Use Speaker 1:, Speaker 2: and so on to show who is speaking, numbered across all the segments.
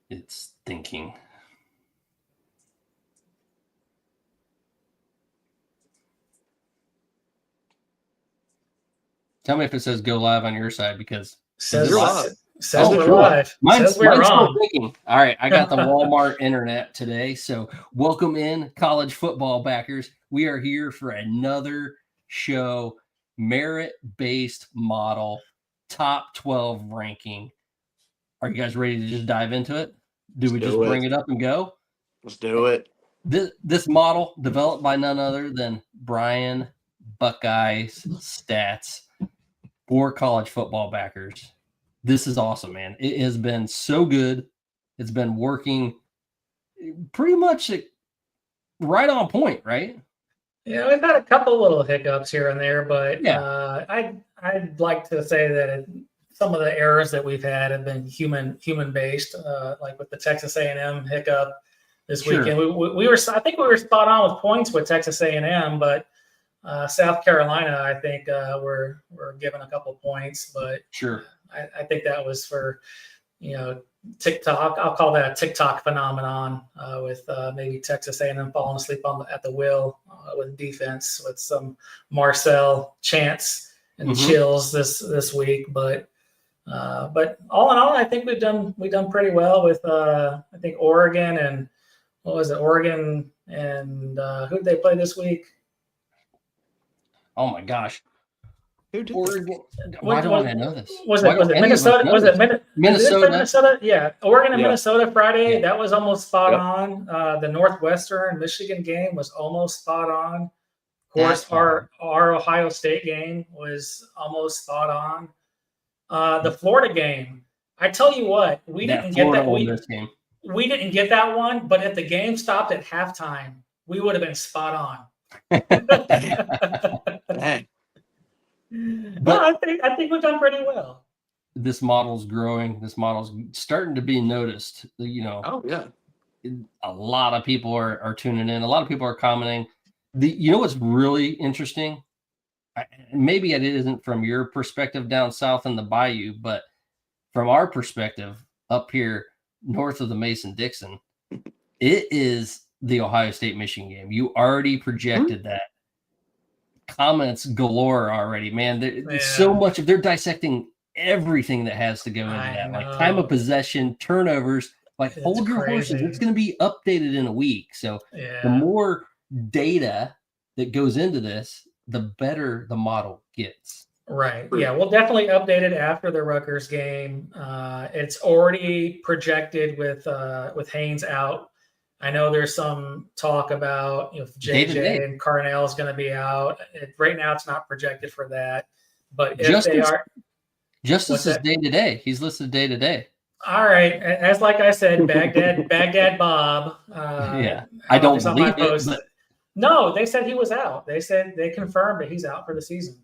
Speaker 1: It's thinking. Tell me if it says go live on your side, because
Speaker 2: says
Speaker 3: You're live.
Speaker 2: Says we're
Speaker 1: cool.
Speaker 2: live.
Speaker 1: Mine's
Speaker 2: Says we're
Speaker 1: still
Speaker 2: wrong.
Speaker 1: thinking. All right, I got the Walmart internet today. So welcome in, college football backers. We are here for another show, merit-based model, top 12 ranking. Are you guys ready to just dive into it? Do we just bring it up and go?
Speaker 3: Let's do it.
Speaker 1: This model developed by none other than Brian Buckeye Stats for college football backers. This is awesome, man. It has been so good. It's been working pretty much right on point, right?
Speaker 2: Yeah, we've had a couple little hiccups here and there, but
Speaker 1: Yeah.
Speaker 2: I'd like to say that some of the errors that we've had have been human based, like with the Texas A&M hiccup this weekend. I think we were spot on with points with Texas A&M, but South Carolina, I think we're given a couple points, but
Speaker 1: sure.
Speaker 2: I think that was for, TikTok. I'll call that a TikTok phenomenon with maybe Texas A&M falling asleep at the wheel with defense, with some Marcel chants and chills this week. But all in all, I think we've done pretty well with I think Oregon and what was it? Oregon and who did they play this week?
Speaker 1: Oh my gosh.
Speaker 3: Who did
Speaker 1: Oregon. Why don't I know this?
Speaker 2: Was it Minnesota? Was it
Speaker 1: Minnesota?
Speaker 2: Minnesota? Yeah. Oregon and Minnesota Friday.
Speaker 1: Yeah.
Speaker 2: That was almost spot on. The Northwestern Michigan game was almost spot on. Of course, our Ohio State game was almost spot on. The Florida game. I tell you what, we didn't get that. We didn't get that one, but if the game stopped at halftime, we would have been spot on.
Speaker 3: Dang.
Speaker 2: But I think we've done pretty well.
Speaker 1: This model's growing. This model's starting to be noticed.
Speaker 3: Oh yeah.
Speaker 1: A lot of people are tuning in. A lot of people are commenting. What's really interesting? Maybe it isn't from your perspective down south in the bayou, but from our perspective up here north of the Mason-Dixon, it is the Ohio State-Michigan game. You already projected that. Comments galore already, man. There's so much of they're dissecting everything that has to go into that, like time of possession, turnovers. Like, hold your horses. It's going to be updated in a week. So the more data that goes into this, the better the model gets.
Speaker 2: Right. Yeah, we'll definitely update it after the Rutgers game. It's already projected with Haynes out. I know there's some talk about if JJ and Carnell is going to be out. Right now, it's not projected for that. But if they are,
Speaker 1: Justice is day to day. He's listed day to day.
Speaker 2: All right, as like I said, Baghdad Bob.
Speaker 1: I don't believe it. But...
Speaker 2: No, they said he was out. They said they confirmed that he's out for the season.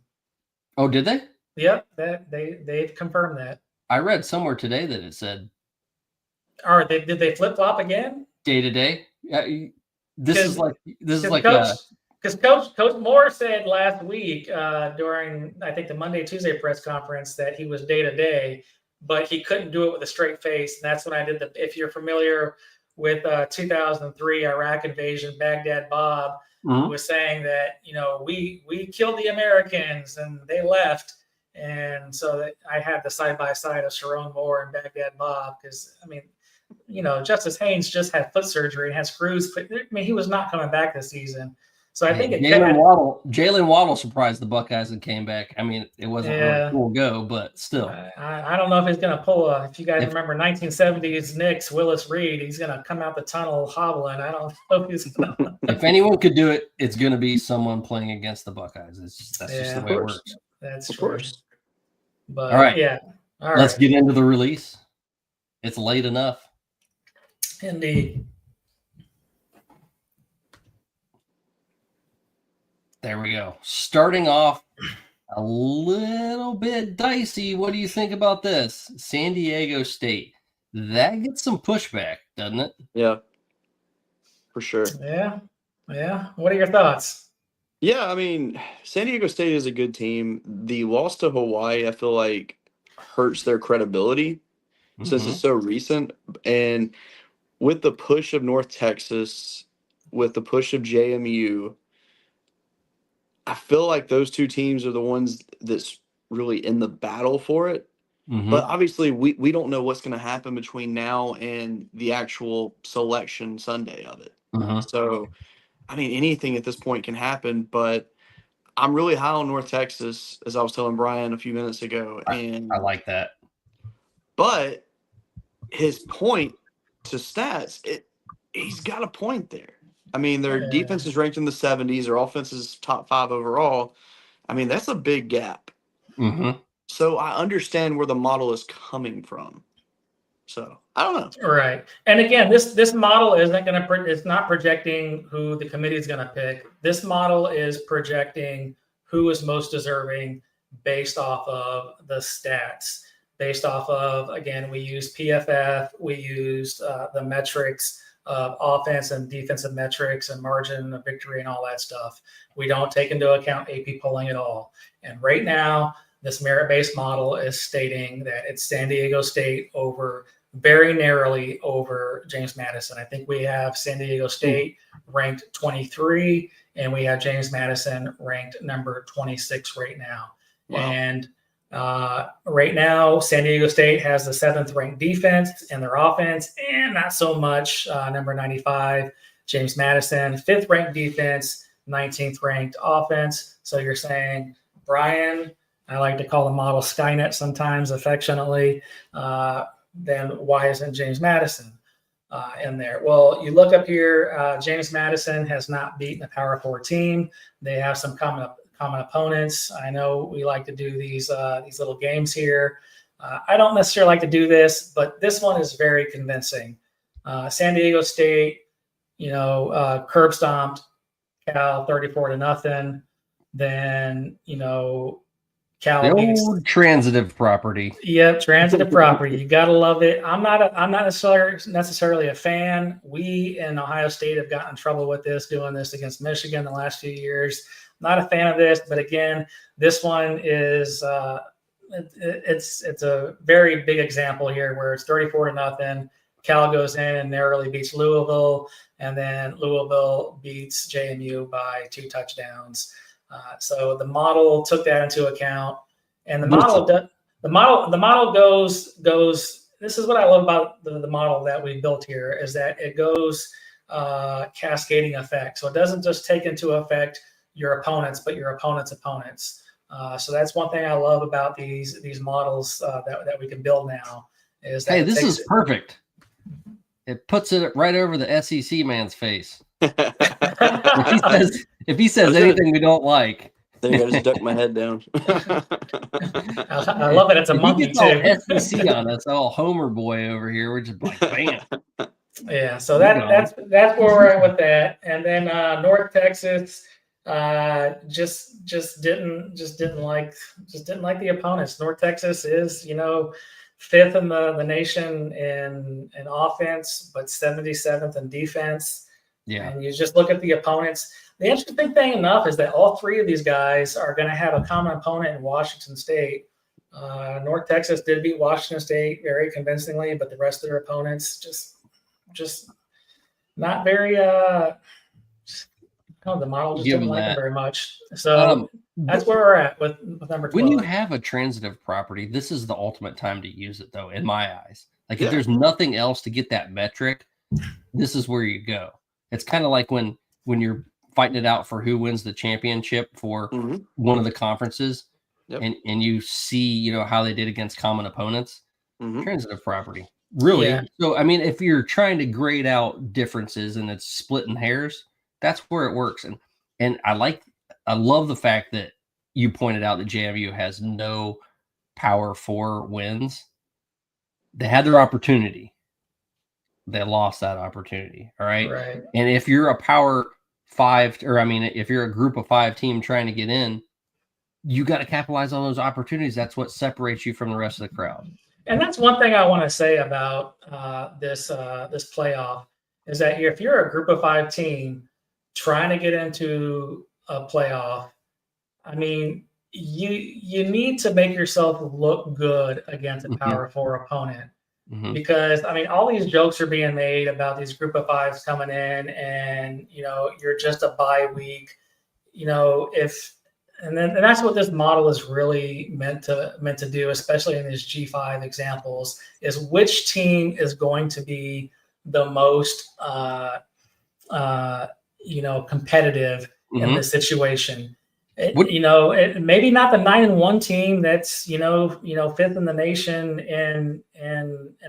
Speaker 1: Oh, did they?
Speaker 2: Yep, they've confirmed that.
Speaker 1: I read somewhere today that it said.
Speaker 2: All right, did they flip flop again?
Speaker 1: Day to day. This is like
Speaker 2: because Coach Moore said last week during I think the Monday Tuesday press conference that he was day to day, but he couldn't do it with a straight face. And that's when I did if you're familiar with 2003 Iraq invasion, Baghdad Bob was saying that we killed the Americans and they left, and so that I had the side by side of Sharon Moore and Baghdad Bob because Justice Haynes just had foot surgery and has screws. I mean, he was not coming back this season. So I think
Speaker 1: Jalen Waddle surprised the Buckeyes and came back. I mean, it wasn't really full go, but still.
Speaker 2: I don't know if he's going to pull if you guys remember 1970s Knicks, Willis Reed, he's going to come out the tunnel hobbling. I don't know if he's going to.
Speaker 1: If anyone could do it, it's going to be someone playing against the Buckeyes. That's just the way it works.
Speaker 2: That's
Speaker 3: of course.
Speaker 2: But
Speaker 1: all right.
Speaker 2: Yeah. All right.
Speaker 1: Let's get into the release. It's late enough.
Speaker 2: Indeed.
Speaker 1: There we go. Starting off a little bit dicey. What do you think about this? San Diego State. That gets some pushback, doesn't it?
Speaker 3: Yeah, for sure.
Speaker 2: Yeah. What are your thoughts?
Speaker 3: Yeah, I mean, San Diego State is a good team. The loss to Hawaii, I feel like, hurts their credibility since it's so recent. And with the push of North Texas, with the push of JMU, I feel like those two teams are the ones that's really in the battle for it. But obviously, we don't know what's going to happen between now and the actual selection Sunday of it. So, I mean, anything at this point can happen. But I'm really high on North Texas, as I was telling Brian a few minutes ago. And
Speaker 1: I like that.
Speaker 3: But his point to stats, he's got a point there. I mean, their defense is ranked in the 70s. Their offense is top 5 overall. I mean, that's a big gap. So I understand where the model is coming from. So I don't know.
Speaker 2: Right. And again, this model isn't going to, it's not projecting who the committee is going to pick. This model is projecting who is most deserving based off of the stats, based off of, again, we used PFF, we used the metrics of offense and defensive metrics and margin of victory and all that stuff. We don't take into account AP polling at all. And right now, this merit-based model is stating that it's San Diego State very narrowly over James Madison. I think we have San Diego State ranked 23, and we have James Madison ranked number 26 right now. Wow. And right now, San Diego State has the 7th ranked defense in their offense, and not so much number 95, James Madison, 5th ranked defense, 19th ranked offense. So you're saying, Brian, I like to call the model Skynet sometimes affectionately, then why isn't James Madison in there? Well, you look up here, James Madison has not beaten a Power 4 team. They have some common opponents. I know we like to do these little games here. I don't necessarily like to do this, but this one is very convincing. San Diego State, curb stomped Cal 34-0. Then, Cal
Speaker 1: the old transitive property.
Speaker 2: Yep, transitive property. You gotta love it. I'm not necessarily a fan. We in Ohio State have gotten in trouble with doing this against Michigan the last few years. Not a fan of this, but again, this one is it's a very big example here where it's 34-0. Cal goes in and narrowly beats Louisville, and then Louisville beats JMU by 2 touchdowns. So the model took that into account, and the model goes. This is what I love about the model that we built here, is that it goes cascading effect. So it doesn't just take into effect your opponents, but your opponent's opponents. So that's one thing I love about these models that we can build now. Is that
Speaker 1: hey, this is perfect. It puts it right over the SEC man's face. If he says anything we don't like,
Speaker 3: then I just duck my head down.
Speaker 2: I love it. It's a monkey too.
Speaker 1: SEC on us, all Homer boy over here. We're just like, bam.
Speaker 2: Yeah. So that's where we're at with that. And then North Texas just didn't like the opponents. North Texas is 5th in the nation in offense, but 77th in defense.
Speaker 1: Yeah.
Speaker 2: And you just look at the opponents. The interesting thing enough is that all 3 of these guys are going to have a common opponent in Washington State. North Texas did beat Washington State very convincingly, but the rest of their opponents just not very. The model just didn't like them very much. So that's where we're at with number 12.
Speaker 1: When you have a transitive property, this is the ultimate time to use it, though, in my eyes. Like if there's nothing else to get that metric, this is where you go. It's kind of like when you're fighting it out for who wins the championship for one of the conferences, and you see, how they did against common opponents. Transitive property, really. Yeah. So, I mean, if you're trying to grade out differences and it's splitting hairs, that's where it works. And I love the fact that you pointed out that JMU has no Power 4 wins. They had their opportunity. They lost that opportunity. All right.
Speaker 2: Right.
Speaker 1: And if you're a Power 5, if you're a group of 5 team trying to get in, you got to capitalize on those opportunities. That's what separates you from the rest of the crowd.
Speaker 2: And that's one thing I want to say about this playoff is that if you're a group of 5 team trying to get into a playoff, I mean, you need to make yourself look good against a Power 4 opponent. Because I mean, all these jokes are being made about these group of fives coming in, and you're just a bye week. And that's what this model is really meant to do, especially in these G5 examples, is which team is going to be the most competitive in this situation. Maybe not the 9-1 team that's fifth in the nation in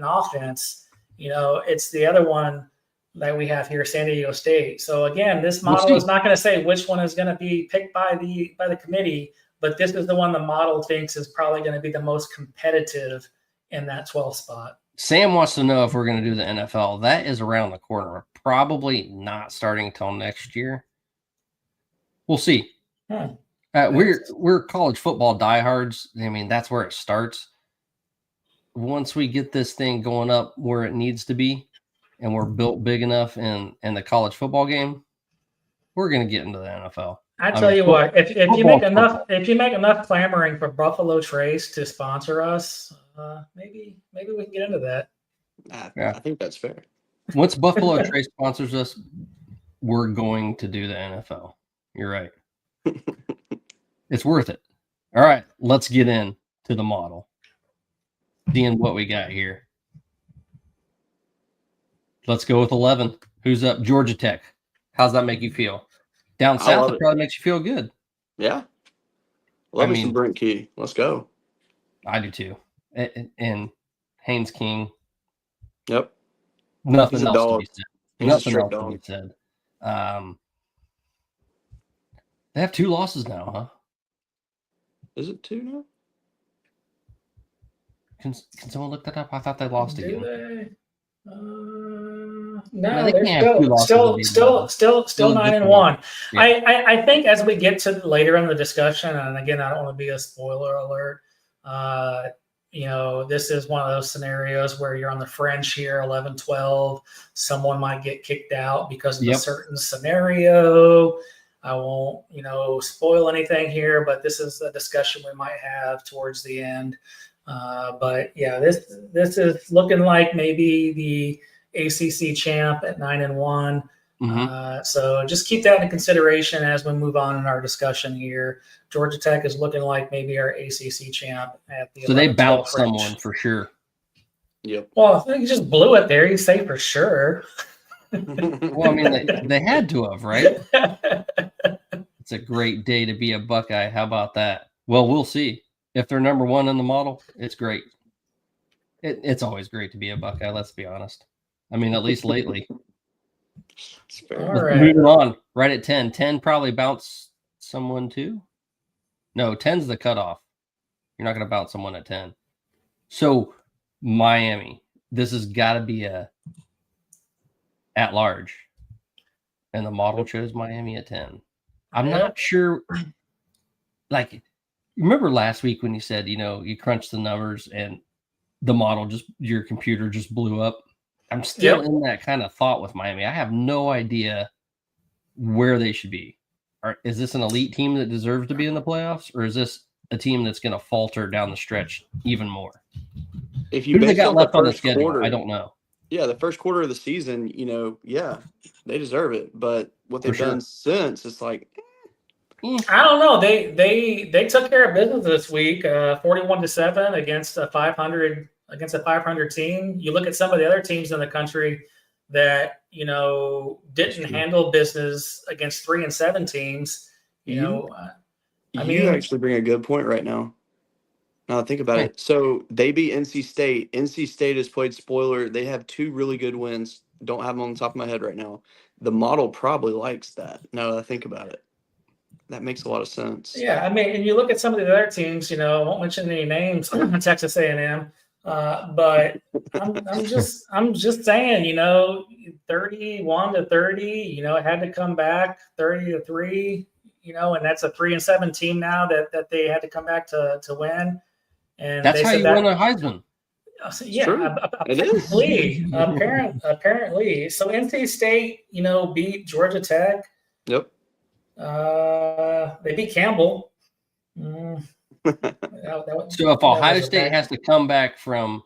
Speaker 2: offense. It's the other one that we have here, San Diego State. So again, this model is not going to say which one is going to be picked by the committee, but this is the one the model thinks is probably going to be the most competitive in that 12th spot.
Speaker 1: Sam wants to know if we're going to do the NFL. That is around the corner. Probably not starting until next year. We'll see. We're college football diehards. I mean, that's where it starts. Once we get this thing going up where it needs to be, and we're built big enough in the college football game, we're going to get into the NFL.
Speaker 2: I tell you what, if you make enough clamoring for Buffalo Trace to sponsor us, maybe we can get into that.
Speaker 3: I think that's fair.
Speaker 1: Once Buffalo Trace sponsors us, we're going to do the NFL. You're right. It's worth it. All right, let's get in to the model. Seeing what we got here. Let's go with 11. Who's up? Georgia Tech. How's that make you feel? Down south, it probably makes you feel good.
Speaker 3: Yeah. Love me some Brent Key. Let's go.
Speaker 1: I do too. And Haynes King.
Speaker 3: Yep.
Speaker 1: Nothing else to be said. Nothing else to be said. They have 2 losses now, huh?
Speaker 3: Is it 2 now?
Speaker 1: Can someone look that up? I thought they lost again.
Speaker 2: No, they're still 9-1. Yeah. I think as we get to later in the discussion, and again, I don't want to be a spoiler alert. This is one of those scenarios where you're on the fringe here, 11-12. Someone might get kicked out because of a certain scenario. I won't, spoil anything here, but this is a discussion we might have towards the end. But yeah, this is looking like maybe the ACC champ at 9-1. So just keep that in consideration as we move on in our discussion here. Georgia Tech is looking like maybe our ACC champ at the.
Speaker 1: So they bounced someone for sure.
Speaker 3: Yep.
Speaker 2: Well, I think you just blew it there. You say for sure.
Speaker 1: Well, I mean, they had to have, right? It's a great day to be a Buckeye. How about that? Well, we'll see. If they're number 1 in the model, it's great. It's always great to be a Buckeye, let's be honest. I mean, at least lately.
Speaker 2: All right.
Speaker 1: Moving on. Right at 10. 10 probably bounce someone too? No, 10's the cutoff. You're not going to bounce someone at 10. So, Miami. This has got to be a at large. And the model chose Miami at 10. I'm not sure. Like, remember last week when you said, you crunched the numbers and the model your computer just blew up? I'm still in that kind of thought with Miami. I have no idea where they should be. Is this an elite team that deserves to be in the playoffs, or is this a team that's going to falter down the stretch even more?
Speaker 3: If you
Speaker 1: they got left on the schedule, quarter, I don't know.
Speaker 3: Yeah, the first quarter of the season, they deserve it. But what they've done since, it's like,
Speaker 2: I don't know. They took care of business this week, 41-7 against a 500 team. You look at some of the other teams in the country that didn't handle business against 3-7 teams. You
Speaker 3: actually bring a good point right now. Now think about it. So they beat NC State. NC State has played spoiler. They have 2 really good wins. Don't have them on the top of my head right now. The model probably likes that. Now that I think about it, that makes a lot of sense.
Speaker 2: Yeah, I mean, and you look at some of the other teams. I won't mention any names. Texas A&M. But I'm just saying, 31-30, it had to come back 30-3, and that's a 3-7 team now that they had to come back to win. And
Speaker 1: that's how you win a Heisman.
Speaker 2: Yeah, apparently. So NC State, beat Georgia Tech.
Speaker 3: Yep.
Speaker 2: They beat Campbell.
Speaker 1: So if Ohio State has to come back from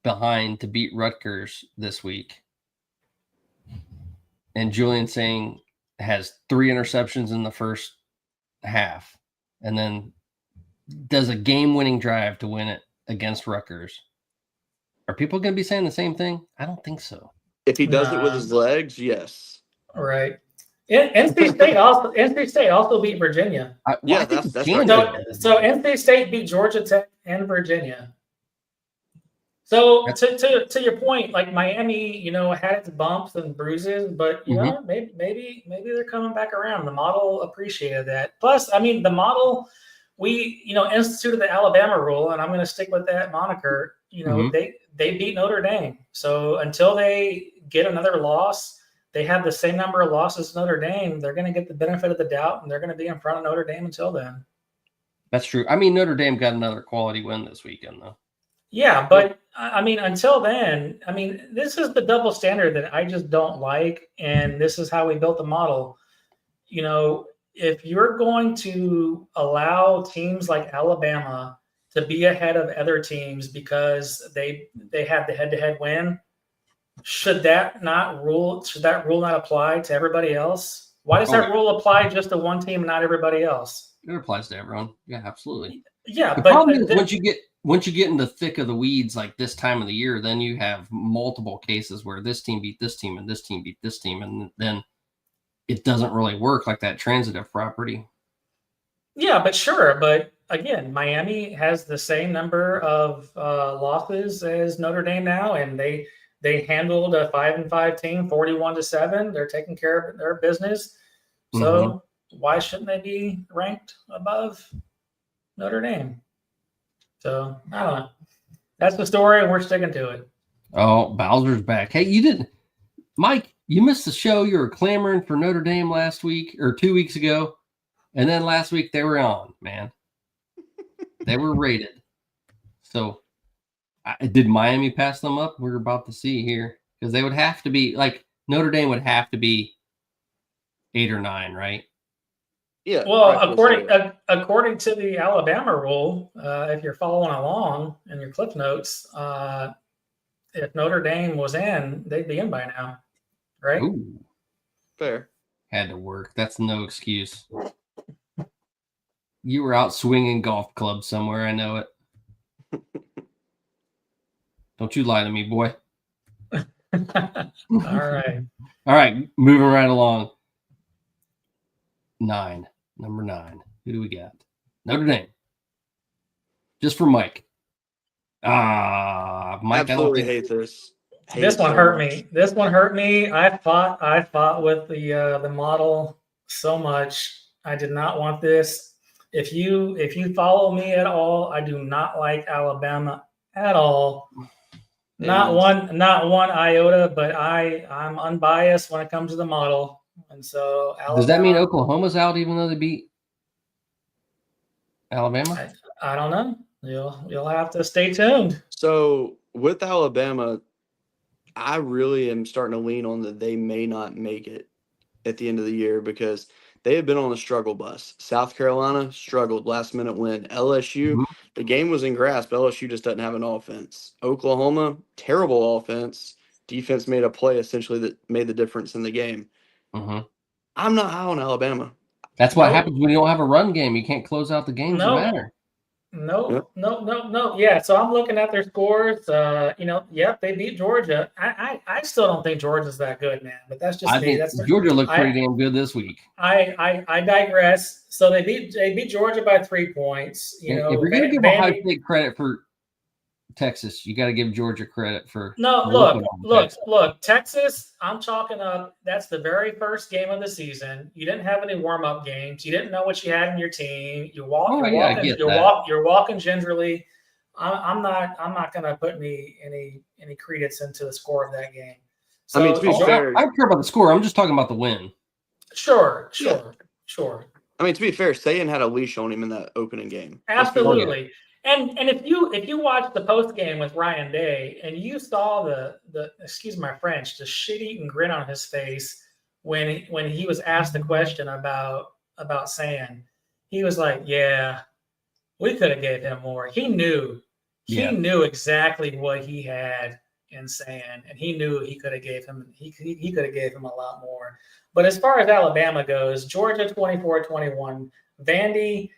Speaker 1: behind to beat Rutgers this week. And Julian saying has 3 interceptions in the first half and then does a game-winning drive to win it against Rutgers. Are people going to be saying the same thing? I don't think so.
Speaker 3: If he does it with his legs, yes.
Speaker 2: Right. NC State also beat Virginia.
Speaker 3: That's right.
Speaker 2: So NC State beat Georgia Tech and Virginia. So to your point, like Miami, had its bumps and bruises, but maybe they're coming back around. The model appreciated that. Plus, I mean, the model we instituted the Alabama rule, and I'm going to stick with that moniker. They beat Notre Dame. So until they get another loss, they have the same number of losses as Notre Dame. They're going to get the benefit of the doubt, and they're going to be in front of Notre Dame until then.
Speaker 1: That's true. I mean, Notre Dame got another quality win this weekend, though.
Speaker 2: Yeah, but I mean, until then, this is the double standard that I just don't like, and this is how we built the model. If you're going to allow teams like Alabama to be ahead of other teams because they have the head-to-head win, should that rule not apply to everybody else? Why does that rule apply just to one team and not everybody else?
Speaker 1: It applies to everyone. Yeah, absolutely.
Speaker 2: Yeah,
Speaker 1: the problem is once you get in the thick of the weeds like this time of the year, then you have multiple cases where this team beat this team and this team beat this team, and then it doesn't really work like that transitive property. Yeah,
Speaker 2: but again, Miami has the same number of losses as Notre Dame now, and they handled a 5-5 team 41-7. They're taking care of their business. So why shouldn't they be ranked above Notre Dame? So I don't know. That's the story, and we're sticking to it.
Speaker 1: Oh, Bowser's back. Hey, Mike, you missed the show. You were clamoring for Notre Dame last week or 2 weeks ago. And then last week they were on, man. They were rated. So did Miami pass them up? We're about to see here. Because they would have to be, Notre Dame would have to be 8 or 9, right?
Speaker 2: Yeah. Well, according to the Alabama rule, if you're following along in your clip notes, if Notre Dame was in, they'd be in by now, right?
Speaker 1: Ooh.
Speaker 3: Fair.
Speaker 1: Had to work. That's no excuse. You were out swinging golf clubs somewhere. I know it. Don't you lie to me, boy.
Speaker 2: All right.
Speaker 1: All right. Moving right along. 9. Number 9. Who do we got? Notre Dame. Just for Mike. Mike.
Speaker 3: Absolutely hate this.
Speaker 2: This one hurt me. This one hurt me. I fought with the model so much. I did not want this. If you follow me at all, I do not like Alabama at all. Not one iota, but I'm unbiased when it comes to the model. And so Alabama,
Speaker 1: does that mean Oklahoma's out even though they beat Alabama?
Speaker 2: I don't know. You'll have to stay tuned.
Speaker 3: So with Alabama, I really am starting to lean on that they may not make it at the end of the year because they have been on a struggle bus. South Carolina struggled, last minute win. LSU, the game was in grasp. LSU just doesn't have an offense. Oklahoma, terrible offense. Defense made a play essentially that made the difference in the game. I'm not high on Alabama.
Speaker 1: That's what happens when you don't have a run game. You can't close out the games that matter.
Speaker 2: No. Yeah, so I'm looking at their scores. They beat Georgia. I still don't think Georgia's that good, man. But that's just me.
Speaker 1: Georgia looked pretty damn good this week.
Speaker 2: I digress. So they beat Georgia by 3 points.
Speaker 1: If you're going to give Ohio State credit for Texas, you got to give Georgia credit for.
Speaker 2: No, look, Texas. I'm chalking up. That's the very first game of the season. You didn't have any warm-up games. You didn't know what you had in your team. You're walking gingerly. I'm not going to put any credence into the score of that game. So,
Speaker 1: to be fair, I don't care about the score. I'm just talking about the win.
Speaker 2: Sure.
Speaker 3: I mean, to be fair, Sayan had a leash on him in that opening game.
Speaker 2: Absolutely. And if you watch the post game with Ryan Day and you saw the excuse my French, the shit-eating grin on his face when he was asked the question about saying, he was like, yeah, we could have gave him more. He knew he knew exactly what he had in sand, and he knew he could have gave him a lot more. But as far as Alabama goes, Georgia 24-21, Vandy,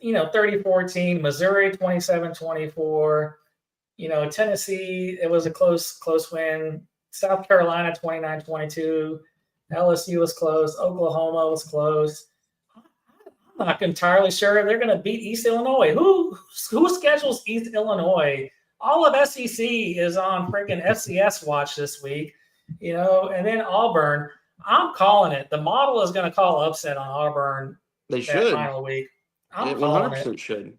Speaker 2: 30-14, Missouri 27-24, Tennessee, it was a close win. South Carolina 29-22, LSU was close, Oklahoma was close. I'm not entirely sure they're going to beat East Illinois. Who schedules East Illinois? All of SEC is on freaking FCS watch this week, and then Auburn. I'm calling it. The model is going to call upset on Auburn.
Speaker 3: They should.
Speaker 2: Final week. I'm
Speaker 3: it
Speaker 2: calling
Speaker 3: 100%
Speaker 2: it.
Speaker 3: should.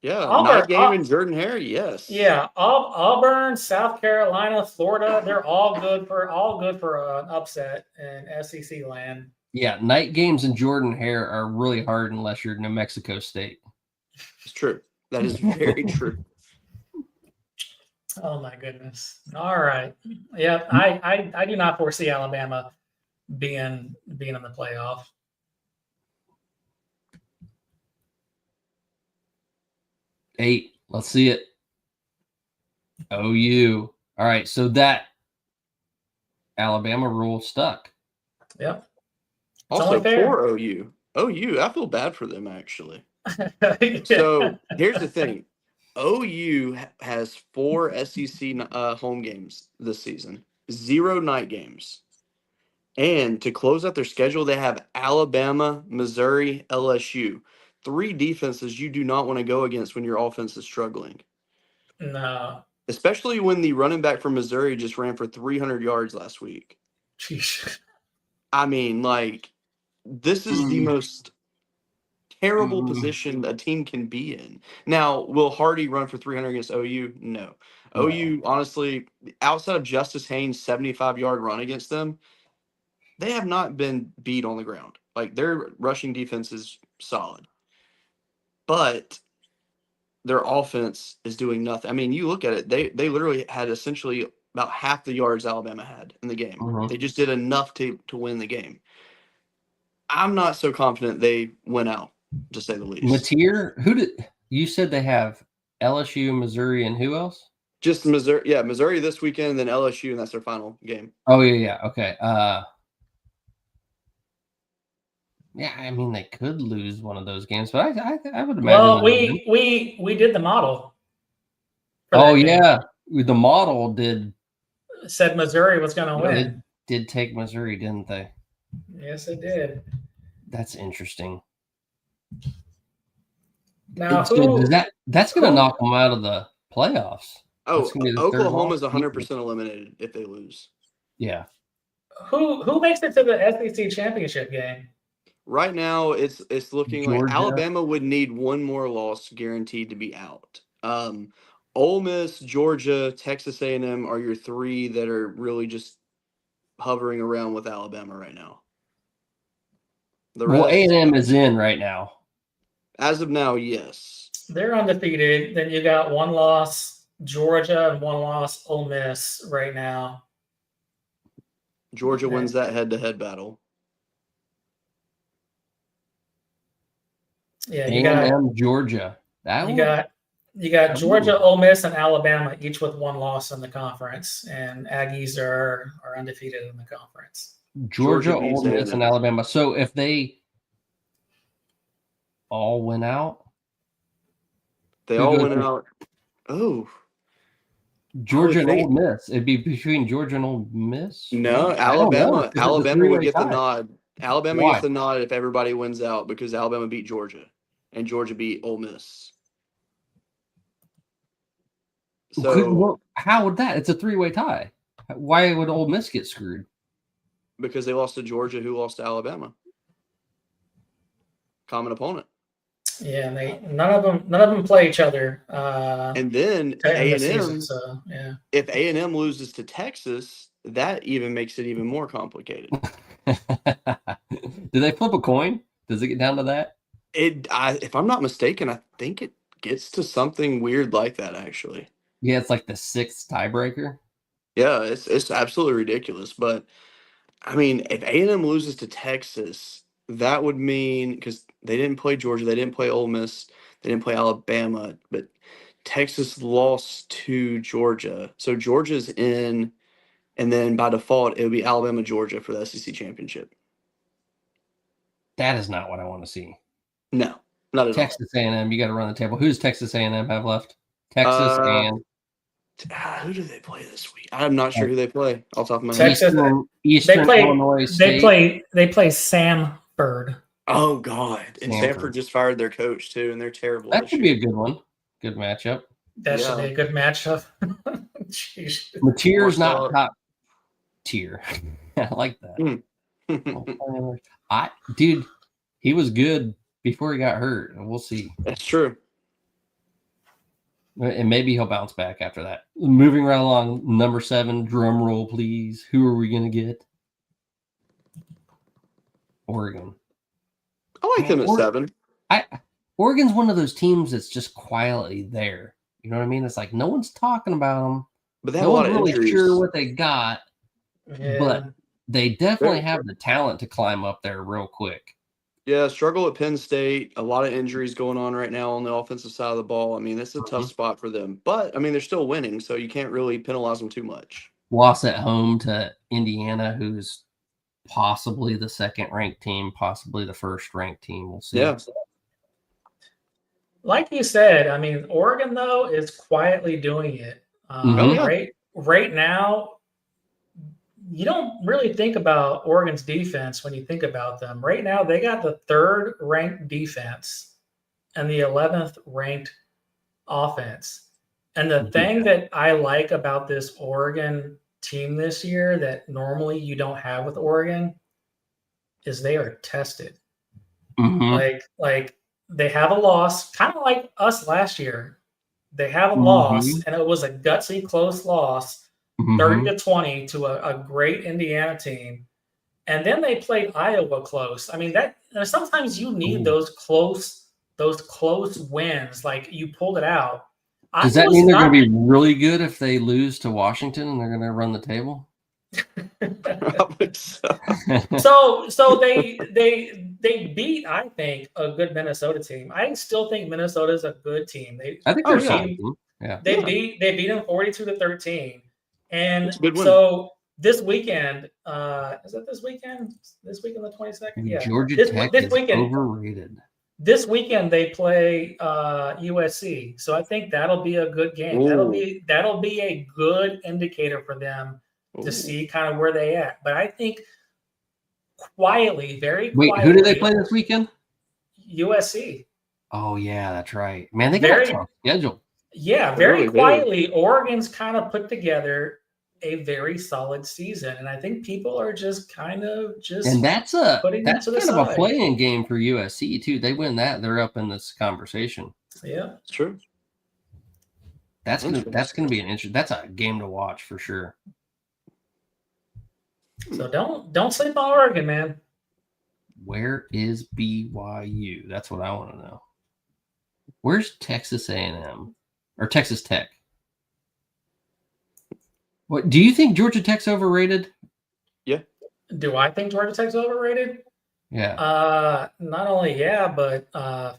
Speaker 3: Yeah,
Speaker 2: Auburn,
Speaker 3: night game in Jordan-Hare, yes.
Speaker 2: Yeah, Auburn, South Carolina, Florida, they're all good for an upset in SEC land.
Speaker 1: Yeah, night games in Jordan-Hare are really hard unless you're New Mexico State.
Speaker 3: It's true. That is very true.
Speaker 2: Oh my goodness! All right, yeah, I do not foresee Alabama being in the playoff.
Speaker 1: Eight. Let's see it. OU. All right, so that Alabama rule stuck.
Speaker 2: Yep.
Speaker 3: Also, poor OU. I feel bad for them, actually. So here's the thing. OU has 4 SEC home games this season, 0 night games. And to close out their schedule, they have Alabama, Missouri, LSU. 3 defenses you do not want to go against when your offense is struggling.
Speaker 2: No.
Speaker 3: Especially when the running back from Missouri just ran for 300 yards last week.
Speaker 2: Jeez.
Speaker 3: I mean, this is the most terrible position a team can be in. Now, will Hardy run for 300 against OU? No. OU, honestly, outside of Justice Haynes' 75-yard run against them, they have not been beat on the ground. Their rushing defense is solid. But their offense is doing nothing. I mean, you look at it, they literally had essentially about half the yards Alabama had in the game.
Speaker 1: Mm-hmm.
Speaker 3: They just did enough to win the game. I'm not so confident they went out, to say the least.
Speaker 1: Mateer, you said they have LSU, Missouri, and who else?
Speaker 3: Just Missouri. Yeah, Missouri this weekend, then LSU, and that's their final game.
Speaker 1: Oh, yeah. Okay. Yeah, I mean, they could lose one of those games, but I would imagine.
Speaker 2: Well, we did the model.
Speaker 1: Oh, yeah. The model
Speaker 2: said Missouri was going to win.
Speaker 1: They did take Missouri, didn't they?
Speaker 2: Yes, it did.
Speaker 1: That's interesting.
Speaker 2: Now,
Speaker 1: that's going to knock them out of the playoffs.
Speaker 3: Oh, Oklahoma's 100% eliminated if they lose.
Speaker 1: Yeah.
Speaker 2: Who makes it to the SEC championship game?
Speaker 3: Right now, it's looking
Speaker 1: Georgia.
Speaker 3: like Alabama would need one more loss guaranteed to be out. Ole Miss, Georgia, Texas A&M are your 3 that are really just hovering around with Alabama right now.
Speaker 1: Well, A&M is in right now.
Speaker 3: As of now, yes.
Speaker 2: They're undefeated. Then you got 1 loss Georgia and 1 loss Ole Miss right now.
Speaker 3: Georgia wins that head-to-head battle.
Speaker 2: Yeah,
Speaker 1: you got Georgia.
Speaker 2: You got Georgia, Ole Miss, and Alabama, each with 1 loss in the conference, and Aggies are undefeated in the conference.
Speaker 1: Georgia, Ole Miss, and Alabama. So if they all went out,
Speaker 3: they all went out. Oh,
Speaker 1: Georgia and Ole Miss. It'd be between Georgia and Ole Miss.
Speaker 3: No, Alabama. Alabama would get the nod. Alabama gets the nod if everybody wins out because Alabama beat Georgia, and Georgia beat Ole Miss. So
Speaker 1: how would that? It's a 3-way tie. Why would Ole Miss get screwed?
Speaker 3: Because they lost to Georgia, who lost to Alabama. Common opponent.
Speaker 2: Yeah, and none of them play each other.
Speaker 3: And then A&M.
Speaker 2: Yeah.
Speaker 3: If A&M loses to Texas, that even makes it even more complicated.
Speaker 1: Do they flip a coin? Does it get down to that?
Speaker 3: If I'm not mistaken, I think it gets to something weird like that. Actually.
Speaker 1: Yeah, it's like the 6th tiebreaker.
Speaker 3: Yeah, it's absolutely ridiculous. But I mean, if A&M loses to Texas, that would mean because they didn't play Georgia, they didn't play Ole Miss, they didn't play Alabama, but Texas lost to Georgia. So Georgia's in, and then by default, it would be Alabama, Georgia for the SEC championship.
Speaker 1: That is not what I want to see.
Speaker 3: No, not at
Speaker 1: Texas A&M, you got to run the table. Who does Texas A&M have left? Texas and
Speaker 3: who do they play this week? I'm not sure who they play off the top of my
Speaker 2: Texas.
Speaker 3: head.
Speaker 1: Eastern Illinois State.
Speaker 2: They play Samford.
Speaker 3: Oh God! And Samford just fired their coach too, and they're terrible.
Speaker 1: That could be a good one. Good matchup.
Speaker 2: That should be a good matchup.
Speaker 1: Mateer's not top tier. I like that. Dude, he was good before he got hurt. We'll see.
Speaker 3: That's true.
Speaker 1: And maybe he'll bounce back after that. Moving right along, number 7, drum roll, please. Who are we going to get? Oregon.
Speaker 3: I like them at 7.
Speaker 1: Oregon's one of those teams that's just quietly there. You know what I mean? It's like no one's talking about them.
Speaker 3: But they have a lot of
Speaker 1: really
Speaker 3: injuries.
Speaker 1: sure what they got. Yeah. But they definitely have the talent to climb up there real quick.
Speaker 3: Yeah, struggle at Penn State. A lot of injuries going on right now on the offensive side of the ball. I mean, it's a tough spot for them. But, I mean, they're still winning, so you can't really penalize them too much.
Speaker 1: Loss at home to Indiana, who's possibly the second-ranked team, possibly the first-ranked team. We'll see.
Speaker 3: Yeah.
Speaker 2: Like you said, I mean, Oregon, though, is quietly doing it. Right now, you don't really think about Oregon's defense when you think about them. Right now, they got the 3rd ranked defense and the 11th ranked offense. And the thing that I like about this Oregon team this year that normally you don't have with Oregon is they are tested. Like they have a loss, kind of like us last year. They have a loss, and it was a gutsy, close loss, 30-20 to a great Indiana team. And then they played Iowa close. I mean, that sometimes you need those close wins. Like you pulled it out.
Speaker 1: Does that mean they're going to be really good if they lose to Washington and they're going to run the table?
Speaker 2: So they beat, I think, a good Minnesota team. I still think Minnesota's a good team.
Speaker 1: I think they're solid. Yeah.
Speaker 2: They beat them 42-13. And so this weekend, is it this weekend? This weekend, the 22nd? Yeah.
Speaker 1: Georgia Tech is overrated.
Speaker 2: This weekend they play USC, so I think that'll be a good game. Ooh. That'll be a good indicator for them to see kind of where they at. But I think quietly, quietly.
Speaker 1: Who do they play this weekend?
Speaker 2: USC.
Speaker 1: Oh yeah, that's right. Man, they got a tough schedule.
Speaker 2: Yeah, very quietly. Oregon's kind of put together a very solid season, and I think people are just kind of
Speaker 1: and that's kind of a playing game for USC too. They win that, they're up in this conversation.
Speaker 2: Yeah,
Speaker 3: it's true.
Speaker 1: That's gonna be an interesting. That's a game to watch for sure.
Speaker 2: So don't sleep on Oregon, man.
Speaker 1: Where is BYU? That's what I want to know. Where's Texas A&M or Texas Tech? What do you think Georgia Tech's overrated?
Speaker 3: Yeah.
Speaker 2: Do I think Georgia Tech's overrated?
Speaker 1: Yeah.
Speaker 2: Not only but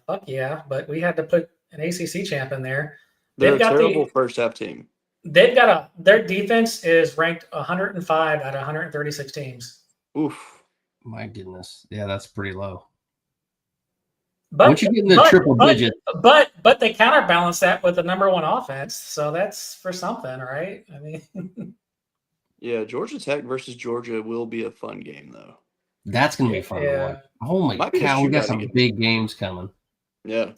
Speaker 2: fuck yeah. But we had to put an ACC champ in there.
Speaker 3: They're a terrible first half team.
Speaker 2: They've got their defense is ranked 105 out of 136 teams.
Speaker 3: Oof.
Speaker 1: My goodness. Yeah, that's pretty low.
Speaker 2: But
Speaker 1: once you get in the triple digit.
Speaker 2: But they counterbalance that with the number 1 offense. So that's for something, right? I mean,
Speaker 3: yeah, Georgia Tech versus Georgia will be a fun game, though.
Speaker 1: That's going to be fun to watch. Oh, my cow. We got some big games coming.
Speaker 3: Yeah.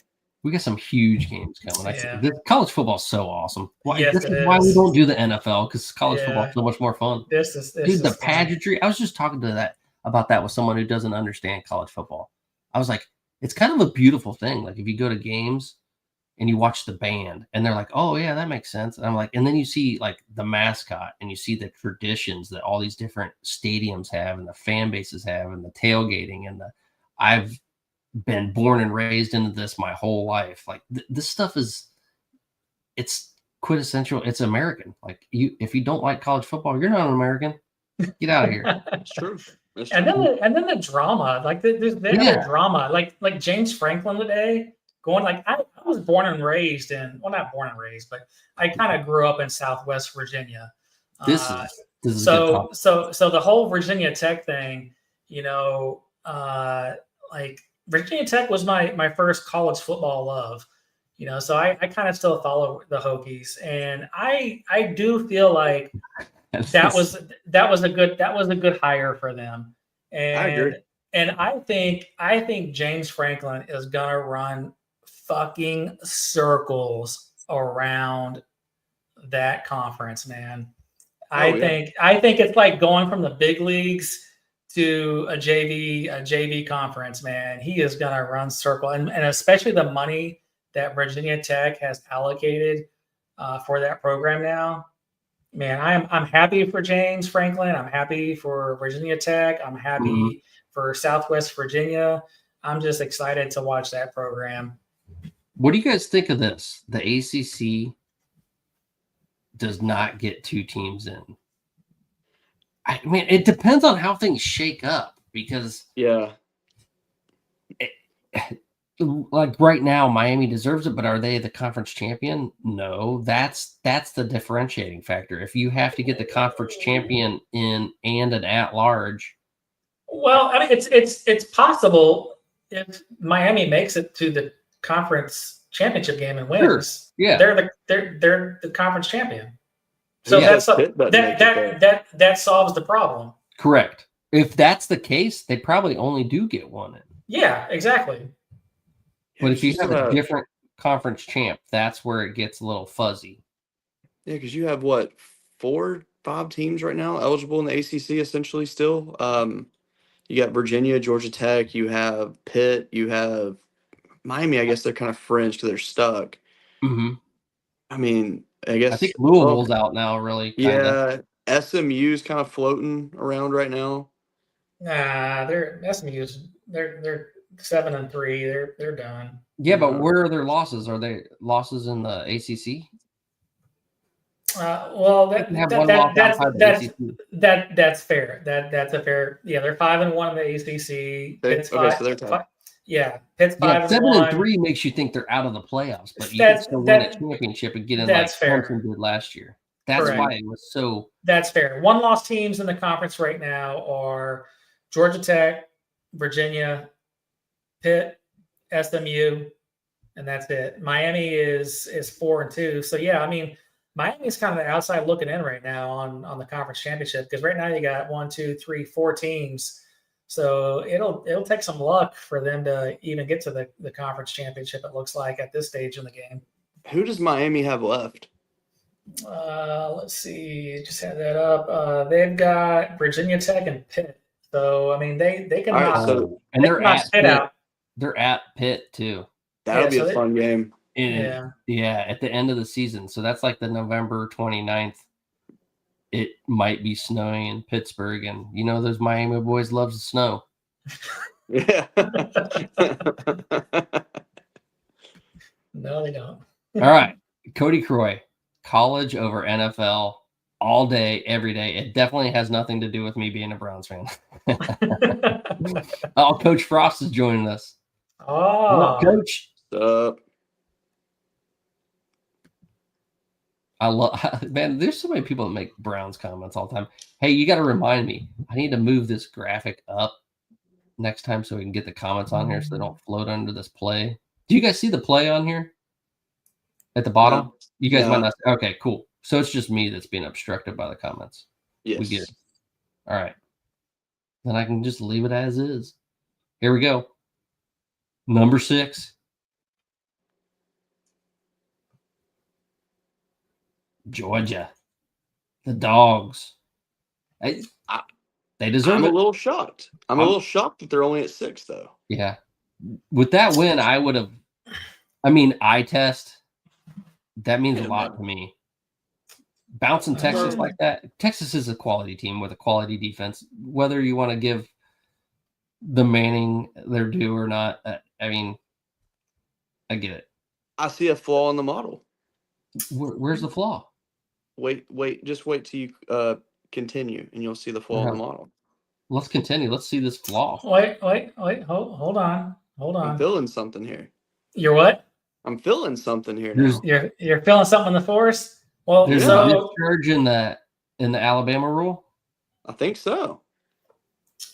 Speaker 1: We got some huge games coming. This college football is so awesome. This is why we don't do the NFL, because college football is so much more fun. Dude, the pageantry. I was just talking about that with someone who doesn't understand college football. I was like, it's kind of a beautiful thing. Like if you go to games and you watch the band and they're like, oh yeah, that makes sense. And I'm like, and then you see like the mascot and you see the traditions that all these different stadiums have and the fan bases have and the tailgating and I've been born and raised into this my whole life. Like this stuff it's quintessential. It's American. Like if you don't like college football, you're not an American. Get out of here.
Speaker 3: It's true.
Speaker 2: And then the drama, like there's drama, like James Franklin today. going like I was born and raised in, well, not born and raised, but I kind of grew up in Southwest Virginia.
Speaker 1: This is a good topic.
Speaker 2: So the whole Virginia Tech thing, like Virginia Tech was my first college football love. So I kind of still follow the Hokies, and I do feel like that was a good hire for them. And
Speaker 3: I agree.
Speaker 2: And I think James Franklin is gonna run fucking circles around that conference, man. I think it's like going from the big leagues to a JV conference, man. He is gonna run circle, and especially the money that Virginia Tech has allocated for that program now. Man, I'm happy for James Franklin. I'm happy for Virginia Tech. I'm happy for Southwest Virginia. I'm just excited to watch that program.
Speaker 1: What do you guys think of this? The ACC does not get 2 teams in. I mean, it depends on how things shake up, because like right now, Miami deserves it, but are they the conference champion? No, that's the differentiating factor. If you have to get the conference champion in and an at-large.
Speaker 2: Well, I mean, it's possible if Miami makes it to the conference championship game and wins.
Speaker 1: Sure. Yeah,
Speaker 2: they're the conference champion. So that solves the problem.
Speaker 1: Correct. If that's the case, they probably only do get one in.
Speaker 2: Yeah, exactly.
Speaker 1: But if you have a different conference champ, that's where it gets a little fuzzy.
Speaker 3: Yeah, because you have 4, 5 teams right now eligible in the ACC essentially still. You got Virginia, Georgia Tech, you have Pitt, you have Miami. I guess they're kind of fringe because they're stuck.
Speaker 1: Mm-hmm.
Speaker 3: I mean, I
Speaker 1: think Louisville's out now, really.
Speaker 3: Kinda. Yeah, SMU's kind of floating around right now.
Speaker 2: Nah, they're 7-3. They're done.
Speaker 1: Yeah, but where are their losses? Are they losses in the ACC?
Speaker 2: Well, that's fair. That's a fair. Yeah, they're 5-1 in the ACC.
Speaker 3: So they're tied.
Speaker 2: Yeah, Pitt's 5-1.
Speaker 1: 7-3 makes you think they're out of the playoffs, but you can still win a championship and get in like Clemson did last year. That's
Speaker 2: correct.
Speaker 1: Why it was so.
Speaker 2: That's fair. 1-loss teams in the conference right now are Georgia Tech, Virginia, Pitt, SMU, and that's it. Miami is 4-2. So yeah, I mean, Miami's kind of the outside looking in right now on the conference championship, because right now you got 1, 2, 3, 4 teams. So it'll take some luck for them to even get to the conference championship, it looks like, at this stage in the game.
Speaker 3: Who does Miami have left?
Speaker 2: Let's see. Just had that up. They've got Virginia Tech and Pitt. So I mean, they can
Speaker 1: and they're at Pitt out. They're at Pitt too.
Speaker 3: That'll be a fun game.
Speaker 1: Yeah, at the end of the season. So that's like the November 29th. It might be snowing in Pittsburgh, and those Miami boys love the snow.
Speaker 3: Yeah.
Speaker 2: No, they don't.
Speaker 1: All right, Cody Croy, college over NFL all day, every day. It definitely has nothing to do with me being a Browns fan. Oh, Coach Frost is joining us.
Speaker 2: Oh,
Speaker 1: Coach.
Speaker 3: What's up?
Speaker 1: I love, man, there's so many people that make Browns comments all the time. Hey, you got to remind me. I need to move this graphic up next time so we can get the comments on here so they don't float under this play. Do you guys see the play on here at the bottom?
Speaker 3: No.
Speaker 1: You guys might not. Okay, cool. So it's just me that's being obstructed by the comments.
Speaker 3: Yes.
Speaker 1: We get it. All right. Then I can just leave it as is. Here we go. Number 6. Georgia. The Dogs. They deserve it.
Speaker 3: I'm a little shocked. I'm a little shocked that they're only at 6, though.
Speaker 1: Yeah. With that win, I would have. I mean, eye test. That means a lot to me. Bouncing Texas like that. Texas is a quality team with a quality defense. Whether you want to give the Manning their due or not, I mean, I get it.
Speaker 3: I see a flaw in the model.
Speaker 1: Where's the flaw?
Speaker 3: Just wait till you continue, and you'll see the flaw in the model.
Speaker 1: Let's continue. Let's see this flaw.
Speaker 2: Wait. Hold on.
Speaker 3: I'm feeling something here.
Speaker 2: You're what?
Speaker 3: I'm feeling something here
Speaker 1: There's-
Speaker 3: now.
Speaker 2: You're feeling something in the force? Well,
Speaker 1: There's
Speaker 2: so
Speaker 1: a discharge in the Alabama rule.
Speaker 3: I think so.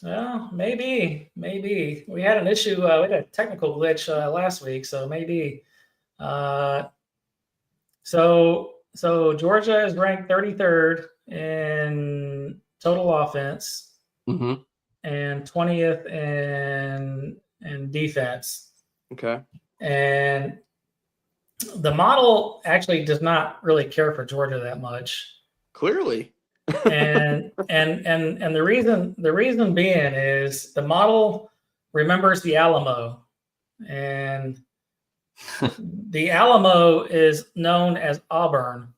Speaker 2: well, maybe we had an issue. We had a technical glitch last week, so maybe. So Georgia is ranked 33rd in total offense
Speaker 1: Mm-hmm.
Speaker 2: and 20th in defense.
Speaker 3: Okay.
Speaker 2: And the model actually does not really care for Georgia that much.
Speaker 3: Clearly.
Speaker 2: And the reason being is the model remembers the Alamo, and the Alamo is known as Auburn.